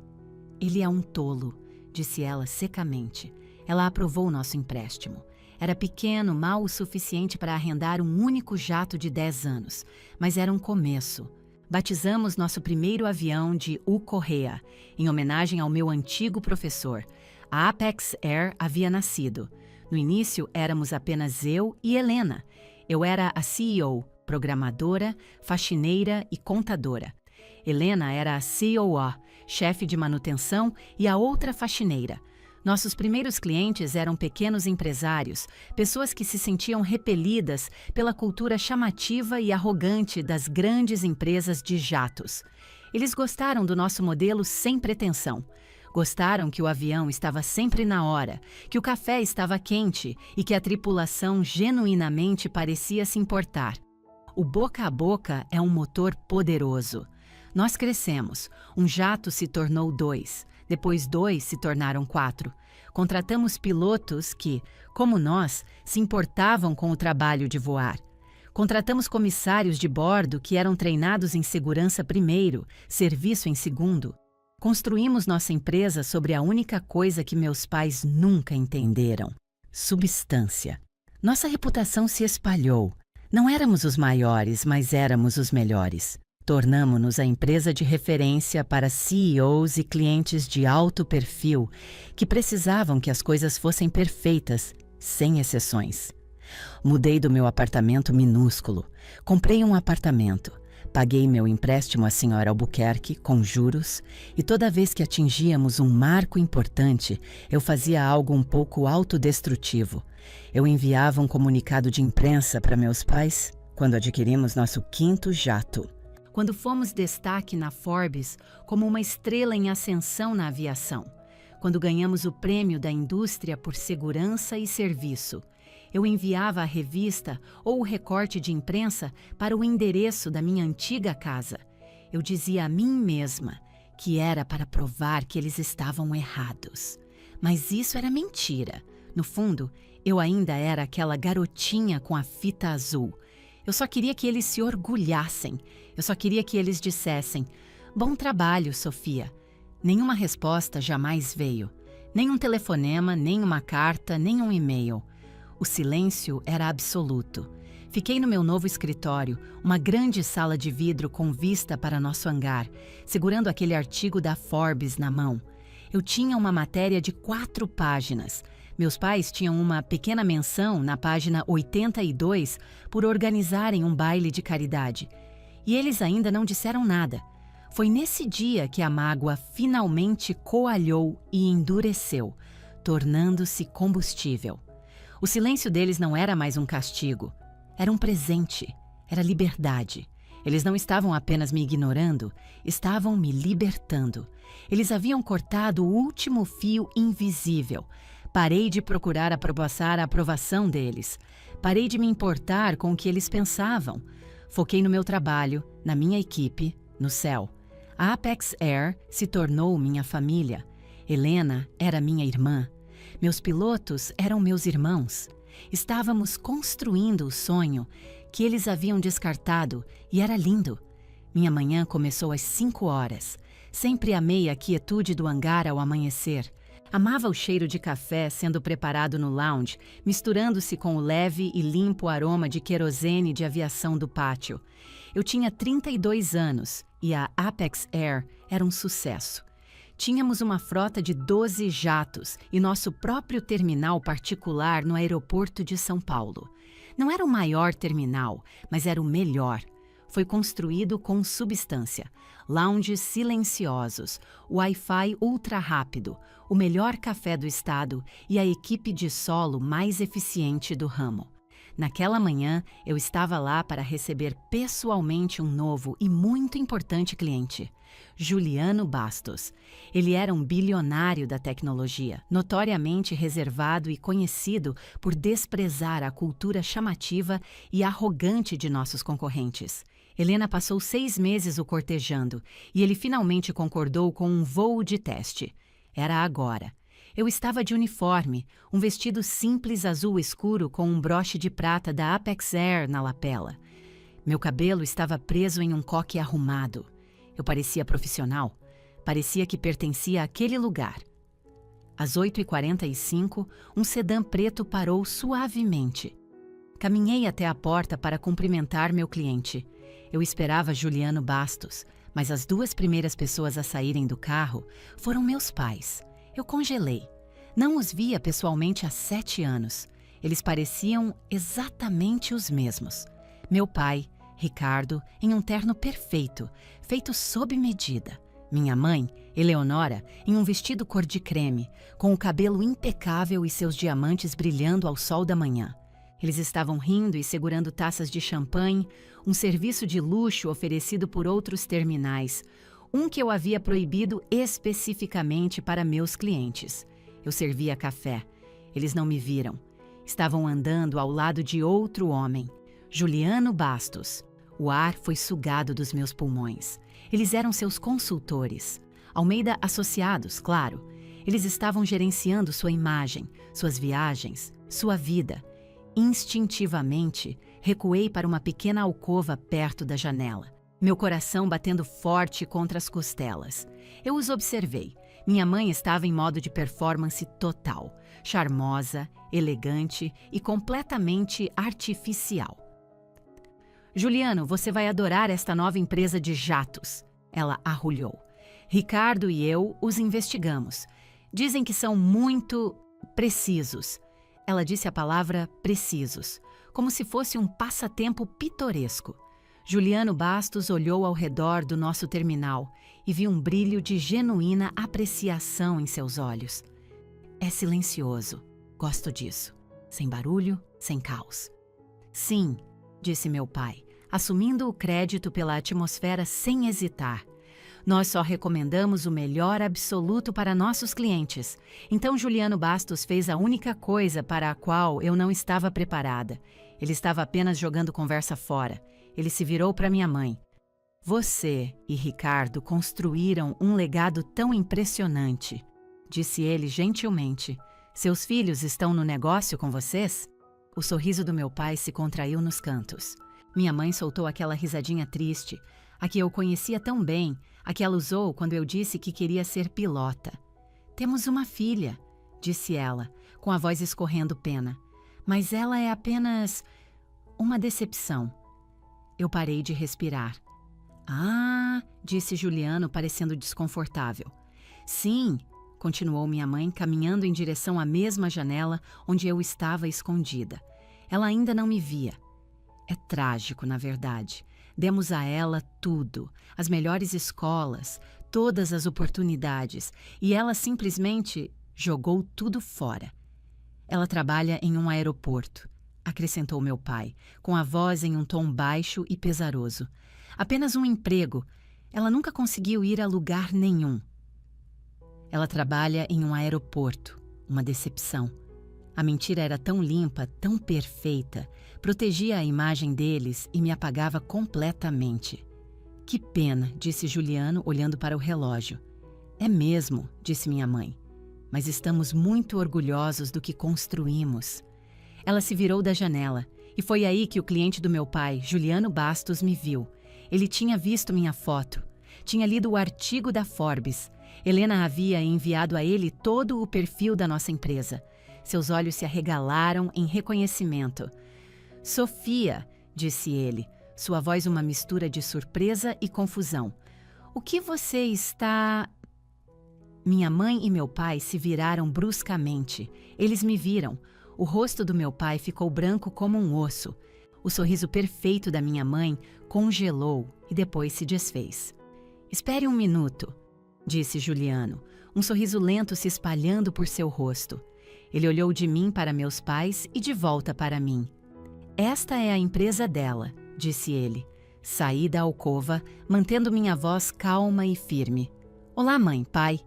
ele é um tolo, disse ela secamente. Ela aprovou nosso empréstimo. Era pequeno, mal o suficiente para arrendar um único jato de 10 anos, mas era um começo. Batizamos nosso primeiro avião de U Correa, em homenagem ao meu antigo professor. A Apex Air havia nascido. No início, éramos apenas eu e Helena. Eu era a CEO, programadora, faxineira e contadora. Helena era a COO, chefe de manutenção, e a outra faxineira. Nossos primeiros clientes eram pequenos empresários, pessoas que se sentiam repelidas pela cultura chamativa e arrogante das grandes empresas de jatos. Eles gostaram do nosso modelo sem pretensão. Gostaram que o avião estava sempre na hora, que o café estava quente e que a tripulação genuinamente parecia se importar. O boca a boca é um motor poderoso. Nós crescemos. Um jato se tornou 2, depois 2 se tornaram 4. Contratamos pilotos que, como nós, se importavam com o trabalho de voar. Contratamos comissários de bordo que eram treinados em segurança primeiro, serviço em segundo. Construímos nossa empresa sobre a única coisa que meus pais nunca entenderam: substância. Nossa reputação se espalhou. Não éramos os maiores, mas éramos os melhores. Tornamo-nos a empresa de referência para CEOs e clientes de alto perfil que precisavam que as coisas fossem perfeitas, sem exceções. Mudei do meu apartamento minúsculo. Comprei um apartamento. Paguei meu empréstimo à senhora Albuquerque com juros e toda vez que atingíamos um marco importante, eu fazia algo um pouco autodestrutivo. Eu enviava um comunicado de imprensa para meus pais quando adquirimos nosso 5º jato. Quando fomos destaque na Forbes como uma estrela em ascensão na aviação. Quando ganhamos o prêmio da indústria por segurança e serviço. Eu enviava a revista ou o recorte de imprensa para o endereço da minha antiga casa. Eu dizia a mim mesma que era para provar que eles estavam errados. Mas isso era mentira. No fundo, eu ainda era aquela garotinha com a fita azul. Eu só queria que eles se orgulhassem. Eu só queria que eles dissessem: "Bom trabalho, Sofia." Nenhuma resposta jamais veio. Nem um telefonema, nem uma carta, nem um e-mail. O silêncio era absoluto. Fiquei no meu novo escritório, uma grande sala de vidro com vista para nosso hangar, segurando aquele artigo da Forbes na mão. Eu tinha uma matéria de 4 páginas. Meus pais tinham uma pequena menção na página 82 por organizarem um baile de caridade. E eles ainda não disseram nada. Foi nesse dia que a mágoa finalmente coalhou e endureceu, tornando-se combustível. O silêncio deles não era mais um castigo. Era um presente. Era liberdade. Eles não estavam apenas me ignorando, estavam me libertando. Eles haviam cortado o último fio invisível. Parei de procurar a aprovação deles. Parei de me importar com o que eles pensavam. Foquei no meu trabalho, na minha equipe, no céu. A Apex Air se tornou minha família. Helena era minha irmã. Meus pilotos eram meus irmãos. Estávamos construindo o sonho que eles haviam descartado e era lindo. Minha manhã começou às 5 horas. Sempre amei a quietude do hangar ao amanhecer. Amava o cheiro de café sendo preparado no lounge, misturando-se com o leve e limpo aroma de querosene de aviação do pátio. Eu tinha 32 anos e a Apex Air era um sucesso. Tínhamos uma frota de 12 jatos e nosso próprio terminal particular no aeroporto de São Paulo. Não era o maior terminal, mas era o melhor. Foi construído com substância, lounges silenciosos, Wi-Fi ultra rápido, o melhor café do estado e a equipe de solo mais eficiente do ramo. Naquela manhã, eu estava lá para receber pessoalmente um novo e muito importante cliente, Juliano Bastos. Ele era um bilionário da tecnologia, notoriamente reservado e conhecido por desprezar a cultura chamativa e arrogante de nossos concorrentes. Helena passou 6 meses o cortejando e ele finalmente concordou com um voo de teste. Era agora. Eu estava de uniforme, um vestido simples azul escuro com um broche de prata da Apex Air na lapela. Meu cabelo estava preso em um coque arrumado. Eu parecia profissional. Parecia que pertencia àquele lugar. Às 8h45, um sedã preto parou suavemente. Caminhei até a porta para cumprimentar meu cliente. Eu esperava Juliano Bastos, mas as 2 primeiras pessoas a saírem do carro foram meus pais. Eu congelei. Não os via pessoalmente há 7 anos. Eles pareciam exatamente os mesmos. Meu pai, Ricardo, em um terno perfeito, feito sob medida. Minha mãe, Eleonora, em um vestido cor de creme, com o cabelo impecável e seus diamantes brilhando ao sol da manhã. Eles estavam rindo e segurando taças de champanhe, um serviço de luxo oferecido por outros terminais, Um que eu havia proibido especificamente para meus clientes. Eu servia café. Eles não me viram. Estavam andando ao lado de outro homem, Juliano Bastos. O ar foi sugado dos meus pulmões. Eles eram seus consultores. Almeida Associados, claro. Eles estavam gerenciando sua imagem, suas viagens, sua vida. Instintivamente, recuei para uma pequena alcova perto da janela, meu coração batendo forte contra as costelas. Eu os observei. Minha mãe estava em modo de performance total, charmosa, elegante e completamente artificial. Juliano, você vai adorar esta nova empresa de jatos, ela arrulhou. Ricardo e eu os investigamos. Dizem que são muito precisos. Ela disse a palavra precisos, como se fosse um passatempo pitoresco. Juliano Bastos olhou ao redor do nosso terminal e viu um brilho de genuína apreciação em seus olhos. É silencioso. Gosto disso. Sem barulho, sem caos. Sim, disse meu pai, assumindo o crédito pela atmosfera sem hesitar. Nós só recomendamos o melhor absoluto para nossos clientes. Então Juliano Bastos fez a única coisa para a qual eu não estava preparada. Ele estava apenas jogando conversa fora. Ele se virou para minha mãe. Você e Ricardo construíram um legado tão impressionante, disse ele gentilmente. Seus filhos estão no negócio com vocês? O sorriso do meu pai se contraiu nos cantos. Minha mãe soltou aquela risadinha triste, a que eu conhecia tão bem, a que ela usou quando eu disse que queria ser pilota. Temos uma filha, disse ela, com a voz escorrendo pena. Mas ela é apenas uma decepção. Eu parei de respirar. Ah, disse Juliano, parecendo desconfortável. Sim, continuou minha mãe, caminhando em direção à mesma janela onde eu estava escondida. Ela ainda não me via. É trágico, na verdade. Demos a ela tudo, as melhores escolas, todas as oportunidades, e ela simplesmente jogou tudo fora. Ela trabalha em um aeroporto, acrescentou meu pai, com a voz em um tom baixo e pesaroso. Apenas um emprego. Ela nunca conseguiu ir a lugar nenhum. Ela trabalha em um aeroporto. Uma decepção. A mentira era tão limpa, tão perfeita, protegia a imagem deles e me apagava completamente. Que pena, disse Juliano, olhando para o relógio. É mesmo, disse minha mãe. Mas estamos muito orgulhosos do que construímos. Ela se virou da janela, e foi aí que o cliente do meu pai, Juliano Bastos, me viu. Ele tinha visto minha foto. Tinha lido o artigo da Forbes. Helena havia enviado a ele todo o perfil da nossa empresa. Seus olhos se arregalaram em reconhecimento. Sofia, disse ele, sua voz uma mistura de surpresa e confusão. O que você está... Minha mãe e meu pai se viraram bruscamente. Eles me viram. O rosto do meu pai ficou branco como um osso. O sorriso perfeito da minha mãe congelou e depois se desfez. Espere um minuto, disse Juliano, um sorriso lento se espalhando por seu rosto. Ele olhou de mim para meus pais e de volta para mim. Esta é a empresa dela, disse ele. Saí da alcova, mantendo minha voz calma e firme. Olá, mãe, pai.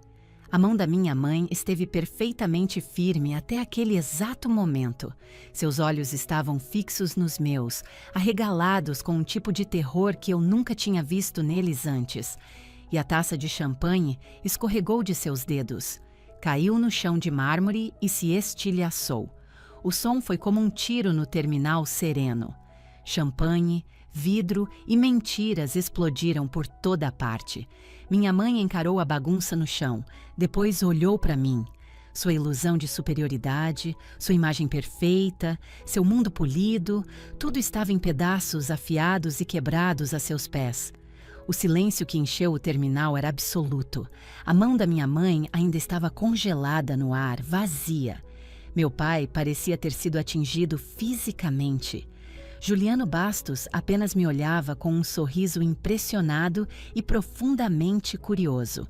A mão da minha mãe esteve perfeitamente firme até aquele exato momento. Seus olhos estavam fixos nos meus, arregalados com um tipo de terror que eu nunca tinha visto neles antes. E a taça de champanhe escorregou de seus dedos. Caiu no chão de mármore e se estilhaçou. O som foi como um tiro no terminal sereno. Champanhe, vidro e mentiras explodiram por toda a parte. Minha mãe encarou a bagunça no chão, depois olhou para mim. Sua ilusão de superioridade, sua imagem perfeita, seu mundo polido, tudo estava em pedaços afiados e quebrados a seus pés. O silêncio que encheu o terminal era absoluto. A mão da minha mãe ainda estava congelada no ar, vazia. Meu pai parecia ter sido atingido fisicamente. Juliano Bastos apenas me olhava com um sorriso impressionado e profundamente curioso.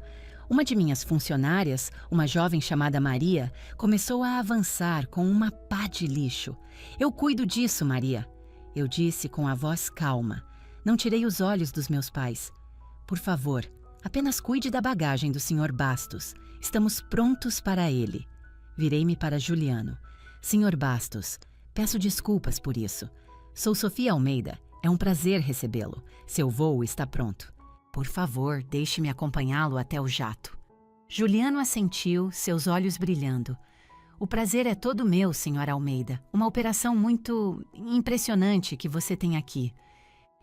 Uma de minhas funcionárias, uma jovem chamada Maria, começou a avançar com uma pá de lixo. Eu cuido disso, Maria, eu disse com a voz calma. Não tirei os olhos dos meus pais. Por favor, Apenas cuide da bagagem do Sr. Bastos. Estamos prontos para ele. Virei-me para Juliano. Sr. Bastos, peço desculpas por isso. Sou Sofia Almeida. É um prazer recebê-lo. Seu voo está pronto. Por favor, deixe-me acompanhá-lo até o jato. Juliano assentiu, seus olhos brilhando. O prazer é todo meu, Sr. Almeida. Uma operação muito impressionante que você tem aqui.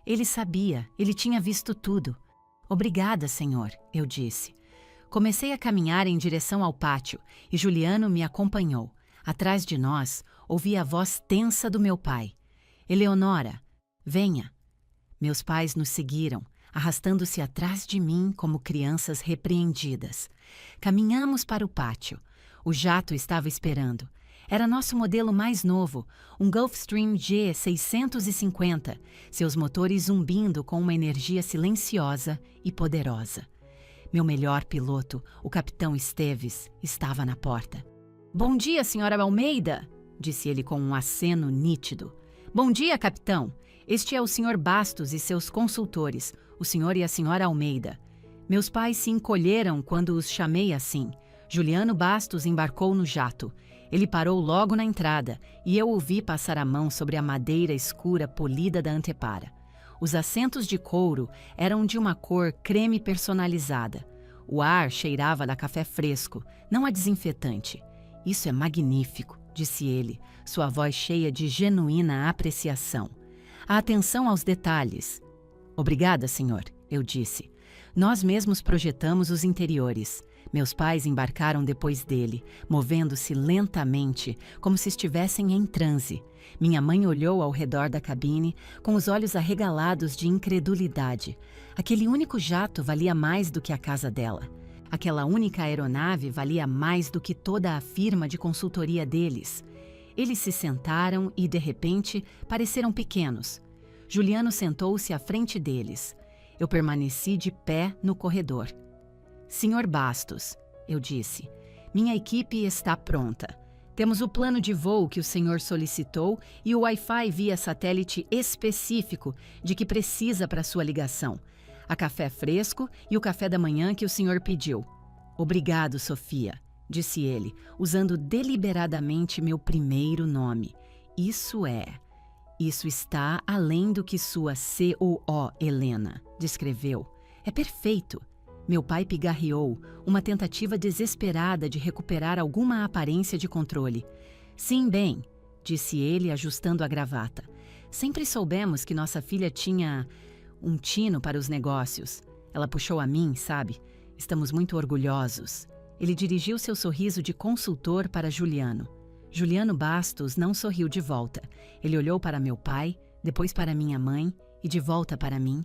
Ele sabia, ele tinha visto tudo. Obrigada, senhor, eu disse. Comecei a caminhar em direção ao pátio e Juliano me acompanhou. Atrás de nós, ouvi a voz tensa do meu pai. Eleonora, venha. Meus pais nos seguiram, arrastando-se atrás de mim como crianças repreendidas. Caminhamos para o pátio. O jato estava esperando. Era nosso modelo mais novo, um Gulfstream G650, seus motores zumbindo com uma energia silenciosa e poderosa. Meu melhor piloto, o capitão Esteves, estava na porta. Bom dia, senhora Almeida, disse ele com um aceno nítido. Bom dia, capitão. Este é o Sr. Bastos e seus consultores, o senhor e a senhora Almeida. Meus pais se encolheram quando os chamei assim. Juliano Bastos embarcou no jato. Ele parou logo na entrada e eu o vi passar a mão sobre a madeira escura polida da antepara. Os assentos de couro eram de uma cor creme personalizada. O ar cheirava a café fresco, não a desinfetante. Isso é magnífico, disse ele, sua voz cheia de genuína apreciação. A atenção aos detalhes. Obrigada, senhor, eu disse. Nós mesmos projetamos os interiores. Meus pais embarcaram depois dele, movendo-se lentamente, como se estivessem em transe. Minha mãe olhou ao redor da cabine, com os olhos arregalados de incredulidade. Aquele único jato valia mais do que a casa dela. Aquela única aeronave valia mais do que toda a firma de consultoria deles. Eles se sentaram e, de repente, pareceram pequenos. Juliano sentou-se à frente deles. Eu permaneci de pé no corredor. Senhor Bastos, eu disse, minha equipe está pronta. Temos o plano de voo que o senhor solicitou e o Wi-Fi via satélite específico de que precisa para sua ligação. A café fresco e o café da manhã que o senhor pediu. Obrigado, Sofia, disse ele, usando deliberadamente meu primeiro nome. Isso está além do que sua COO, Helena, descreveu. É perfeito. Meu pai pigarreou, uma tentativa desesperada de recuperar alguma aparência de controle. Sim, bem, disse ele, ajustando a gravata. Sempre soubemos que nossa filha tinha um tino para os negócios. Ela puxou a mim, sabe? Estamos muito orgulhosos. Ele dirigiu seu sorriso de consultor para Juliano. Juliano Bastos não sorriu de volta. Ele olhou para meu pai, depois para minha mãe e de volta para mim.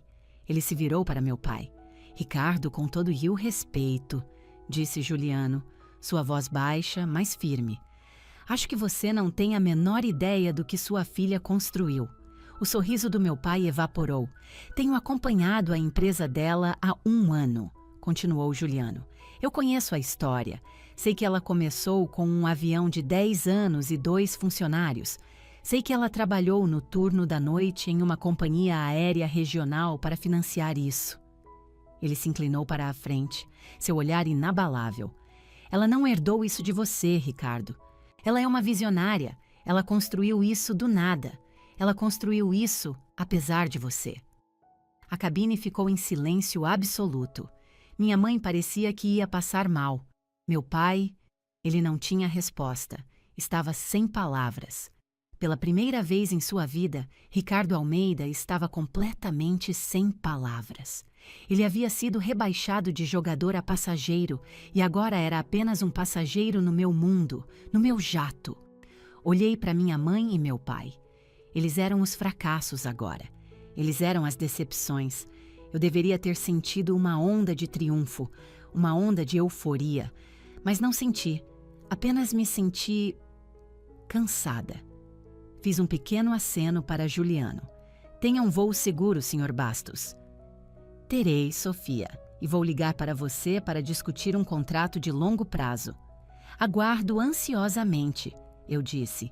Ele se virou para meu pai. Ricardo, com todo o respeito, disse Juliano, sua voz baixa, mas firme. Acho que você não tem a menor ideia do que sua filha construiu. O sorriso do meu pai evaporou. Tenho acompanhado a empresa dela há 1 ano, continuou Juliano. Eu conheço a história. Sei que ela começou com um avião de 10 anos e 2 funcionários. Sei que ela trabalhou no turno da noite em uma companhia aérea regional para financiar isso. Ele se inclinou para a frente, seu olhar inabalável. Ela não herdou isso de você, Ricardo. Ela é uma visionária. Ela construiu isso do nada. Ela construiu isso apesar de você. A cabine ficou em silêncio absoluto. Minha mãe parecia que ia passar mal. Meu pai, ele não tinha resposta. Estava sem palavras. Pela primeira vez em sua vida, Ricardo Almeida estava completamente sem palavras. Ele havia sido rebaixado de jogador a passageiro e agora era apenas um passageiro no meu mundo, no meu jato. Olhei para minha mãe e meu pai. Eles eram os fracassos agora. Eles eram as decepções. Eu deveria ter sentido uma onda de triunfo, uma onda de euforia, mas não senti. Apenas me senti cansada. Fiz um pequeno aceno para Juliano. Tenha um voo seguro, Sr. Bastos. Terei, Sofia, e vou ligar para você para discutir um contrato de longo prazo. Aguardo ansiosamente, eu disse.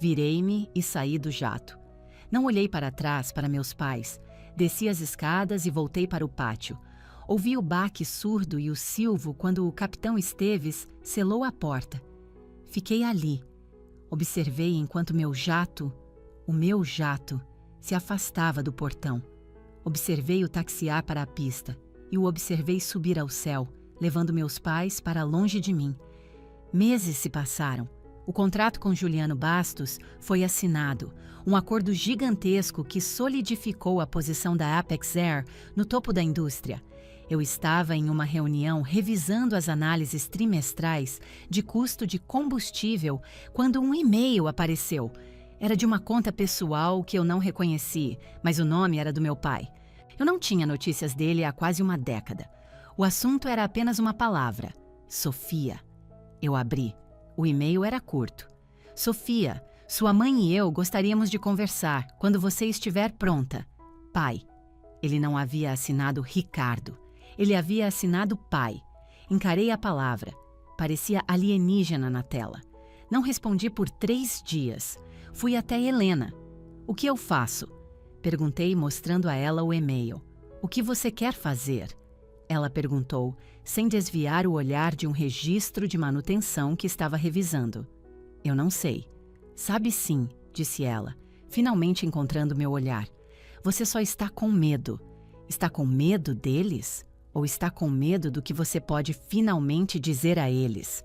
Virei-me e saí do jato. Não olhei para trás para meus pais. Desci as escadas e voltei para o pátio. Ouvi o baque surdo e o silvo quando o capitão Esteves selou a porta. Fiquei ali. Observei enquanto o meu jato, se afastava do portão. Observei o taxiar para a pista e o observei subir ao céu, levando meus pais para longe de mim. Meses se passaram. O contrato com Juliano Bastos foi assinado, um acordo gigantesco que solidificou a posição da Apex Air no topo da indústria. Eu estava em uma reunião revisando as análises trimestrais de custo de combustível quando um e-mail apareceu. Era de uma conta pessoal que eu não reconheci, mas o nome era do meu pai. Eu não tinha notícias dele há quase uma década. O assunto era apenas uma palavra: Sofia. Eu abri. O e-mail era curto. Sofia, sua mãe e eu gostaríamos de conversar quando você estiver pronta. Pai. Ele não havia assinado Ricardo. Ele havia assinado pai. Encarei a palavra. Parecia alienígena na tela. Não respondi por 3 dias. Fui até Helena. O que eu faço? Perguntei, mostrando a ela o e-mail. O que você quer fazer? Ela perguntou, sem desviar o olhar de um registro de manutenção que estava revisando. Eu não sei. Sabe sim, disse ela, finalmente encontrando meu olhar. Você só está com medo. Está com medo deles? Ou está com medo do que você pode finalmente dizer a eles?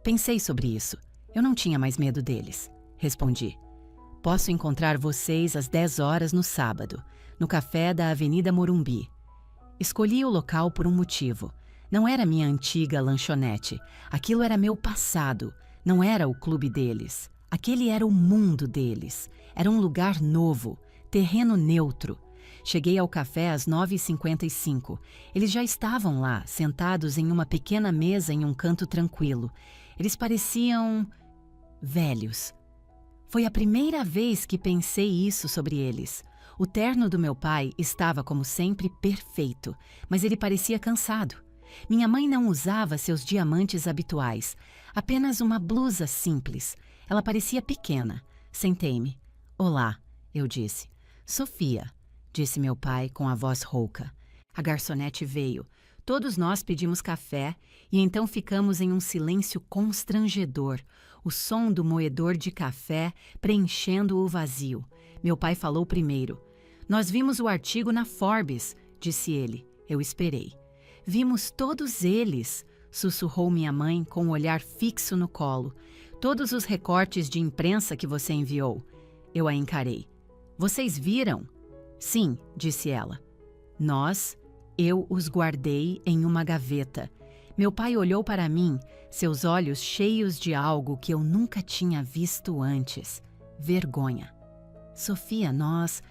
Pensei sobre isso. Eu não tinha mais medo deles. Respondi. Posso encontrar vocês às 10 horas no sábado, no café da Avenida Morumbi. Escolhi o local por um motivo. Não era minha antiga lanchonete. Aquilo era meu passado. Não era o clube deles. Aquele era o mundo deles. Era um lugar novo, terreno neutro. Cheguei ao café às 9h55. Eles já estavam lá, sentados em uma pequena mesa em um canto tranquilo. Eles pareciam velhos. Foi a primeira vez que pensei isso sobre eles. O terno do meu pai estava, como sempre, perfeito, mas ele parecia cansado. Minha mãe não usava seus diamantes habituais, apenas uma blusa simples. Ela parecia pequena. Sentei-me. Olá, eu disse. Sofia, disse meu pai com a voz rouca. A garçonete veio. Todos nós pedimos café e então ficamos em um silêncio constrangedor, o som do moedor de café preenchendo o vazio. Meu pai falou primeiro. Nós vimos o artigo na Forbes, disse ele. Eu esperei. Vimos todos eles, sussurrou minha mãe com o olhar fixo no colo. Todos os recortes de imprensa que você enviou. Eu a encarei. Vocês viram? Sim, disse ela. Eu os guardei em uma gaveta. Meu pai olhou para mim, seus olhos cheios de algo que eu nunca tinha visto antes. Vergonha. Sofia, nós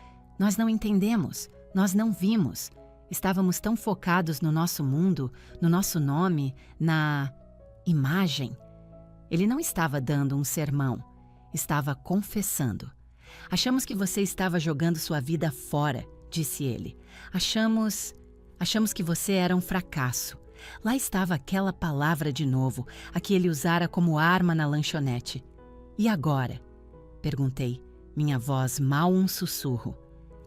não entendemos, nós não vimos. Estávamos tão focados no nosso mundo, no nosso nome, na imagem. Ele não estava dando um sermão, estava confessando. Achamos que você estava jogando sua vida fora, disse ele. Achamos que você era um fracasso. Lá estava aquela palavra de novo, a que ele usara como arma na lanchonete. E agora? Perguntei, minha voz mal um sussurro.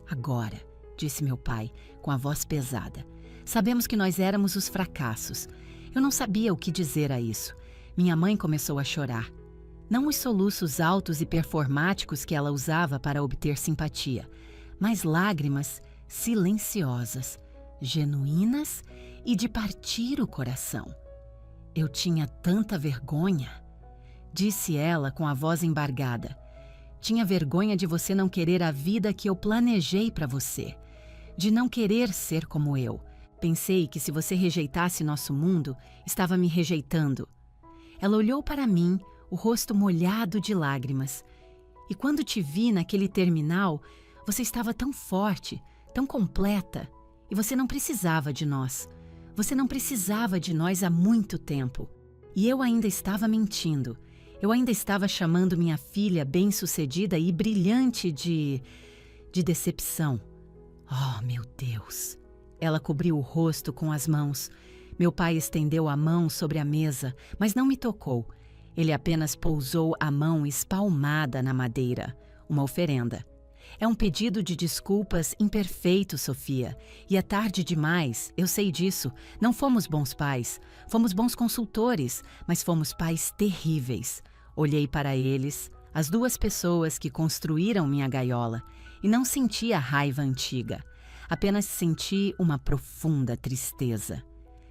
Agora, disse meu pai, com a voz pesada. Sabemos que nós éramos os fracassos. Eu não sabia o que dizer a isso. Minha mãe começou a chorar. Não os soluços altos e performáticos que ela usava para obter simpatia, mas lágrimas silenciosas, genuínas e de partir o coração. Eu tinha tanta vergonha, disse ela com a voz embargada. Tinha vergonha de você não querer a vida que eu planejei para você, de não querer ser como eu. Pensei que se você rejeitasse nosso mundo, estava me rejeitando. Ela olhou para mim, o rosto molhado de lágrimas. E quando te vi naquele terminal, você estava tão forte, tão completa, e você não precisava de nós. Você não precisava de nós há muito tempo. E eu ainda estava mentindo. Eu ainda estava chamando minha filha bem-sucedida e brilhante de decepção. Oh, meu Deus! Ela cobriu o rosto com as mãos. Meu pai estendeu a mão sobre a mesa, mas não me tocou. Ele apenas pousou a mão espalmada na madeira, uma oferenda. É um pedido de desculpas imperfeito, Sofia. E é tarde demais, eu sei disso. Não fomos bons pais. Fomos bons consultores, mas fomos pais terríveis. Olhei para eles, as duas pessoas que construíram minha gaiola, e não senti a raiva antiga. Apenas senti uma profunda tristeza.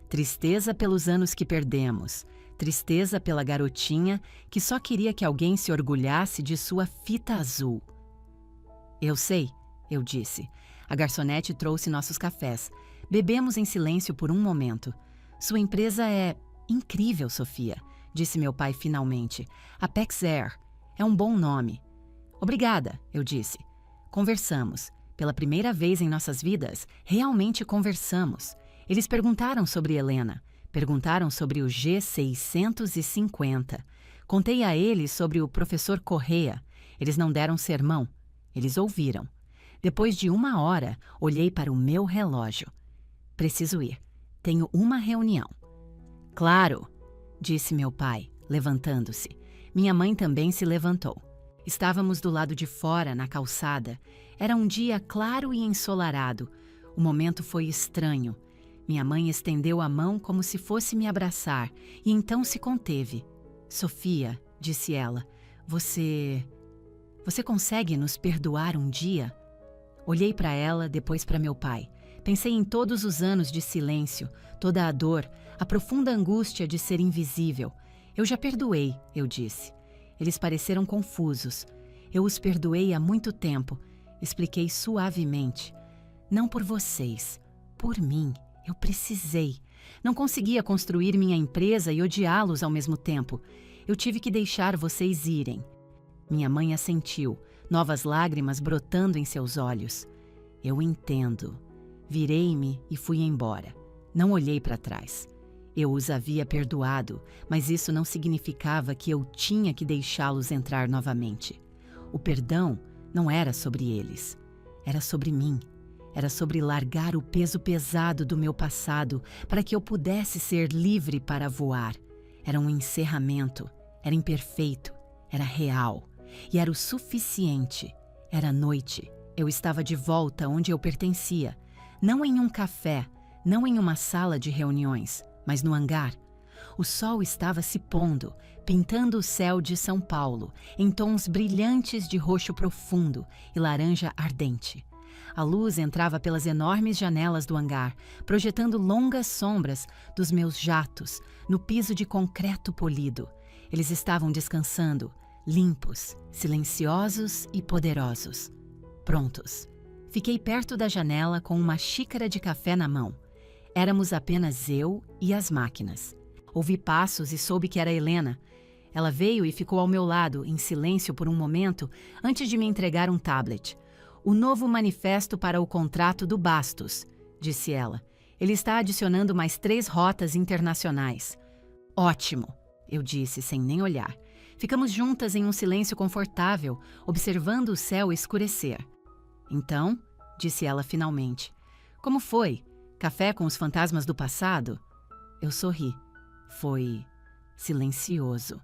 Tristeza pelos anos que perdemos. Tristeza pela garotinha que só queria que alguém se orgulhasse de sua fita azul. Eu sei, eu disse. A garçonete trouxe nossos cafés. Bebemos em silêncio por um momento. Sua empresa é incrível, Sofia, disse meu pai finalmente. Apex Air. É um bom nome. Obrigada, eu disse. Conversamos. Pela primeira vez em nossas vidas, realmente conversamos. Eles perguntaram sobre Helena. Perguntaram sobre o G650. Contei a eles sobre o professor Correia. Eles não deram sermão. Eles ouviram. Depois de 1 hora, olhei para o meu relógio. Preciso ir. Tenho uma reunião. Claro, disse meu pai, levantando-se. Minha mãe também se levantou. Estávamos do lado de fora, na calçada. Era um dia claro e ensolarado. O momento foi estranho. Minha mãe estendeu a mão como se fosse me abraçar e então se conteve. Sofia, disse ela, você consegue nos perdoar um dia? Olhei para ela, depois para meu pai. Pensei em todos os anos de silêncio, toda a dor, a profunda angústia de ser invisível. Eu já perdoei, eu disse. Eles pareceram confusos. Eu os perdoei há muito tempo. Expliquei suavemente. Não por vocês, por mim. Eu precisei. Não conseguia construir minha empresa e odiá-los ao mesmo tempo. Eu tive que deixar vocês irem. Minha mãe assentiu, novas lágrimas brotando em seus olhos. Eu entendo. Virei-me e fui embora. Não olhei para trás. Eu os havia perdoado, mas isso não significava que eu tinha que deixá-los entrar novamente. O perdão não era sobre eles. Era sobre mim. Era sobre largar o peso pesado do meu passado para que eu pudesse ser livre para voar. Era um encerramento. Era imperfeito. Era real. E era o suficiente. Era noite. Eu estava de volta onde eu pertencia. Não em um café, não em uma sala de reuniões, mas no hangar. O sol estava se pondo, pintando o céu de São Paulo, em tons brilhantes de roxo profundo e laranja ardente. A luz entrava pelas enormes janelas do hangar, projetando longas sombras dos meus jatos no piso de concreto polido. Eles estavam descansando, limpos, silenciosos e poderosos. Prontos. Fiquei perto da janela com uma xícara de café na mão. Éramos apenas eu e as máquinas. Ouvi passos e soube que era Helena. Ela veio e ficou ao meu lado, em silêncio por um momento, antes de me entregar um tablet. O novo manifesto para o contrato do Bastos, disse ela. Ele está adicionando mais 3 rotas internacionais. Ótimo, eu disse sem nem olhar. Ficamos juntas em um silêncio confortável, observando o céu escurecer. Então, disse ela finalmente, como foi? Café com os fantasmas do passado? Eu sorri. Foi silencioso.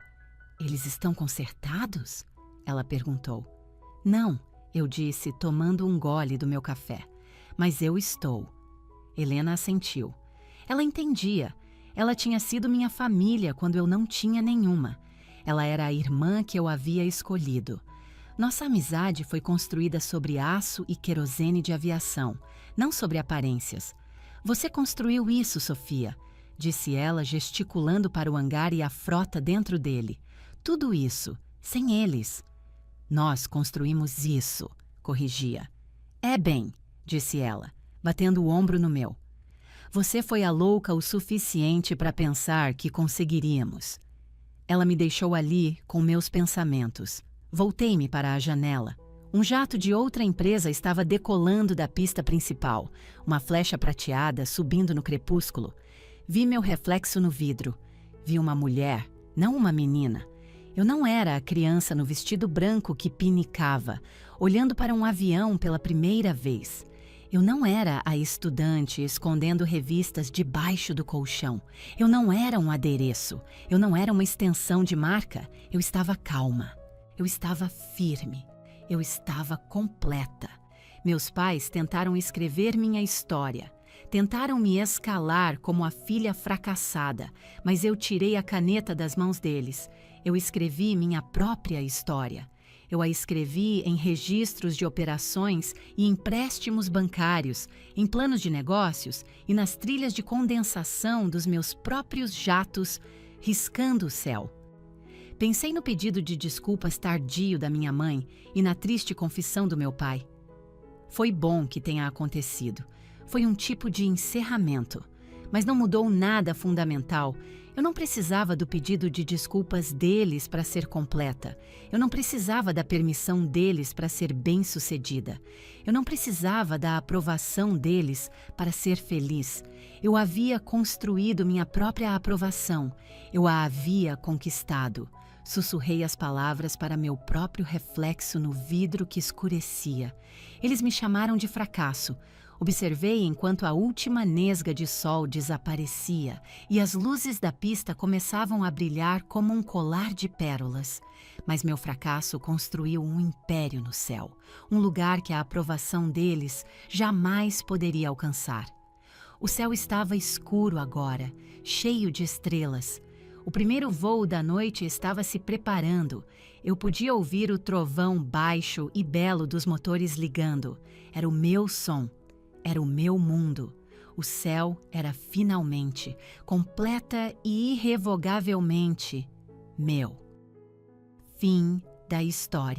Eles estão consertados? Ela perguntou. Não, eu disse, tomando um gole do meu café. Mas eu estou. Helena assentiu. Ela entendia. Ela tinha sido minha família quando eu não tinha nenhuma. Ela era a irmã que eu havia escolhido. Nossa amizade foi construída sobre aço e querosene de aviação, não sobre aparências. Você construiu isso, Sofia, disse ela, gesticulando para o hangar e a frota dentro dele. Tudo isso, sem eles. Nós construímos isso, corrigia. É bem, disse ela, batendo o ombro no meu. Você foi a louca o suficiente para pensar que conseguiríamos. Ela me deixou ali com meus pensamentos. Voltei-me para a janela. Um jato de outra empresa estava decolando da pista principal, uma flecha prateada subindo no crepúsculo. Vi meu reflexo no vidro. Vi uma mulher, não uma menina. Eu não era a criança no vestido branco que pinicava, olhando para um avião pela primeira vez. Eu não era a estudante escondendo revistas debaixo do colchão. Eu não era um adereço. Eu não era uma extensão de marca. Eu estava calma. Eu estava firme. Eu estava completa. Meus pais tentaram escrever minha história. Tentaram me escalar como a filha fracassada, mas eu tirei a caneta das mãos deles. Eu escrevi minha própria história. Eu a escrevi em registros de operações e empréstimos bancários, em planos de negócios e nas trilhas de condensação dos meus próprios jatos, riscando o céu. Pensei no pedido de desculpas tardio da minha mãe e na triste confissão do meu pai. Foi bom que tenha acontecido. Foi um tipo de encerramento, mas não mudou nada fundamental. Eu não precisava do pedido de desculpas deles para ser completa. Eu não precisava da permissão deles para ser bem-sucedida. Eu não precisava da aprovação deles para ser feliz. Eu havia construído minha própria aprovação. Eu a havia conquistado. Sussurrei as palavras para meu próprio reflexo no vidro que escurecia. Eles me chamaram de fracasso. Observei enquanto a última nesga de sol desaparecia e as luzes da pista começavam a brilhar como um colar de pérolas. Mas meu fracasso construiu um império no céu, um lugar que a aprovação deles jamais poderia alcançar. O céu estava escuro agora, cheio de estrelas. O primeiro voo da noite estava se preparando. Eu podia ouvir o trovão baixo e belo dos motores ligando. Era o meu som. Era o meu mundo. O céu era finalmente, completa e irrevogavelmente meu. Fim da história.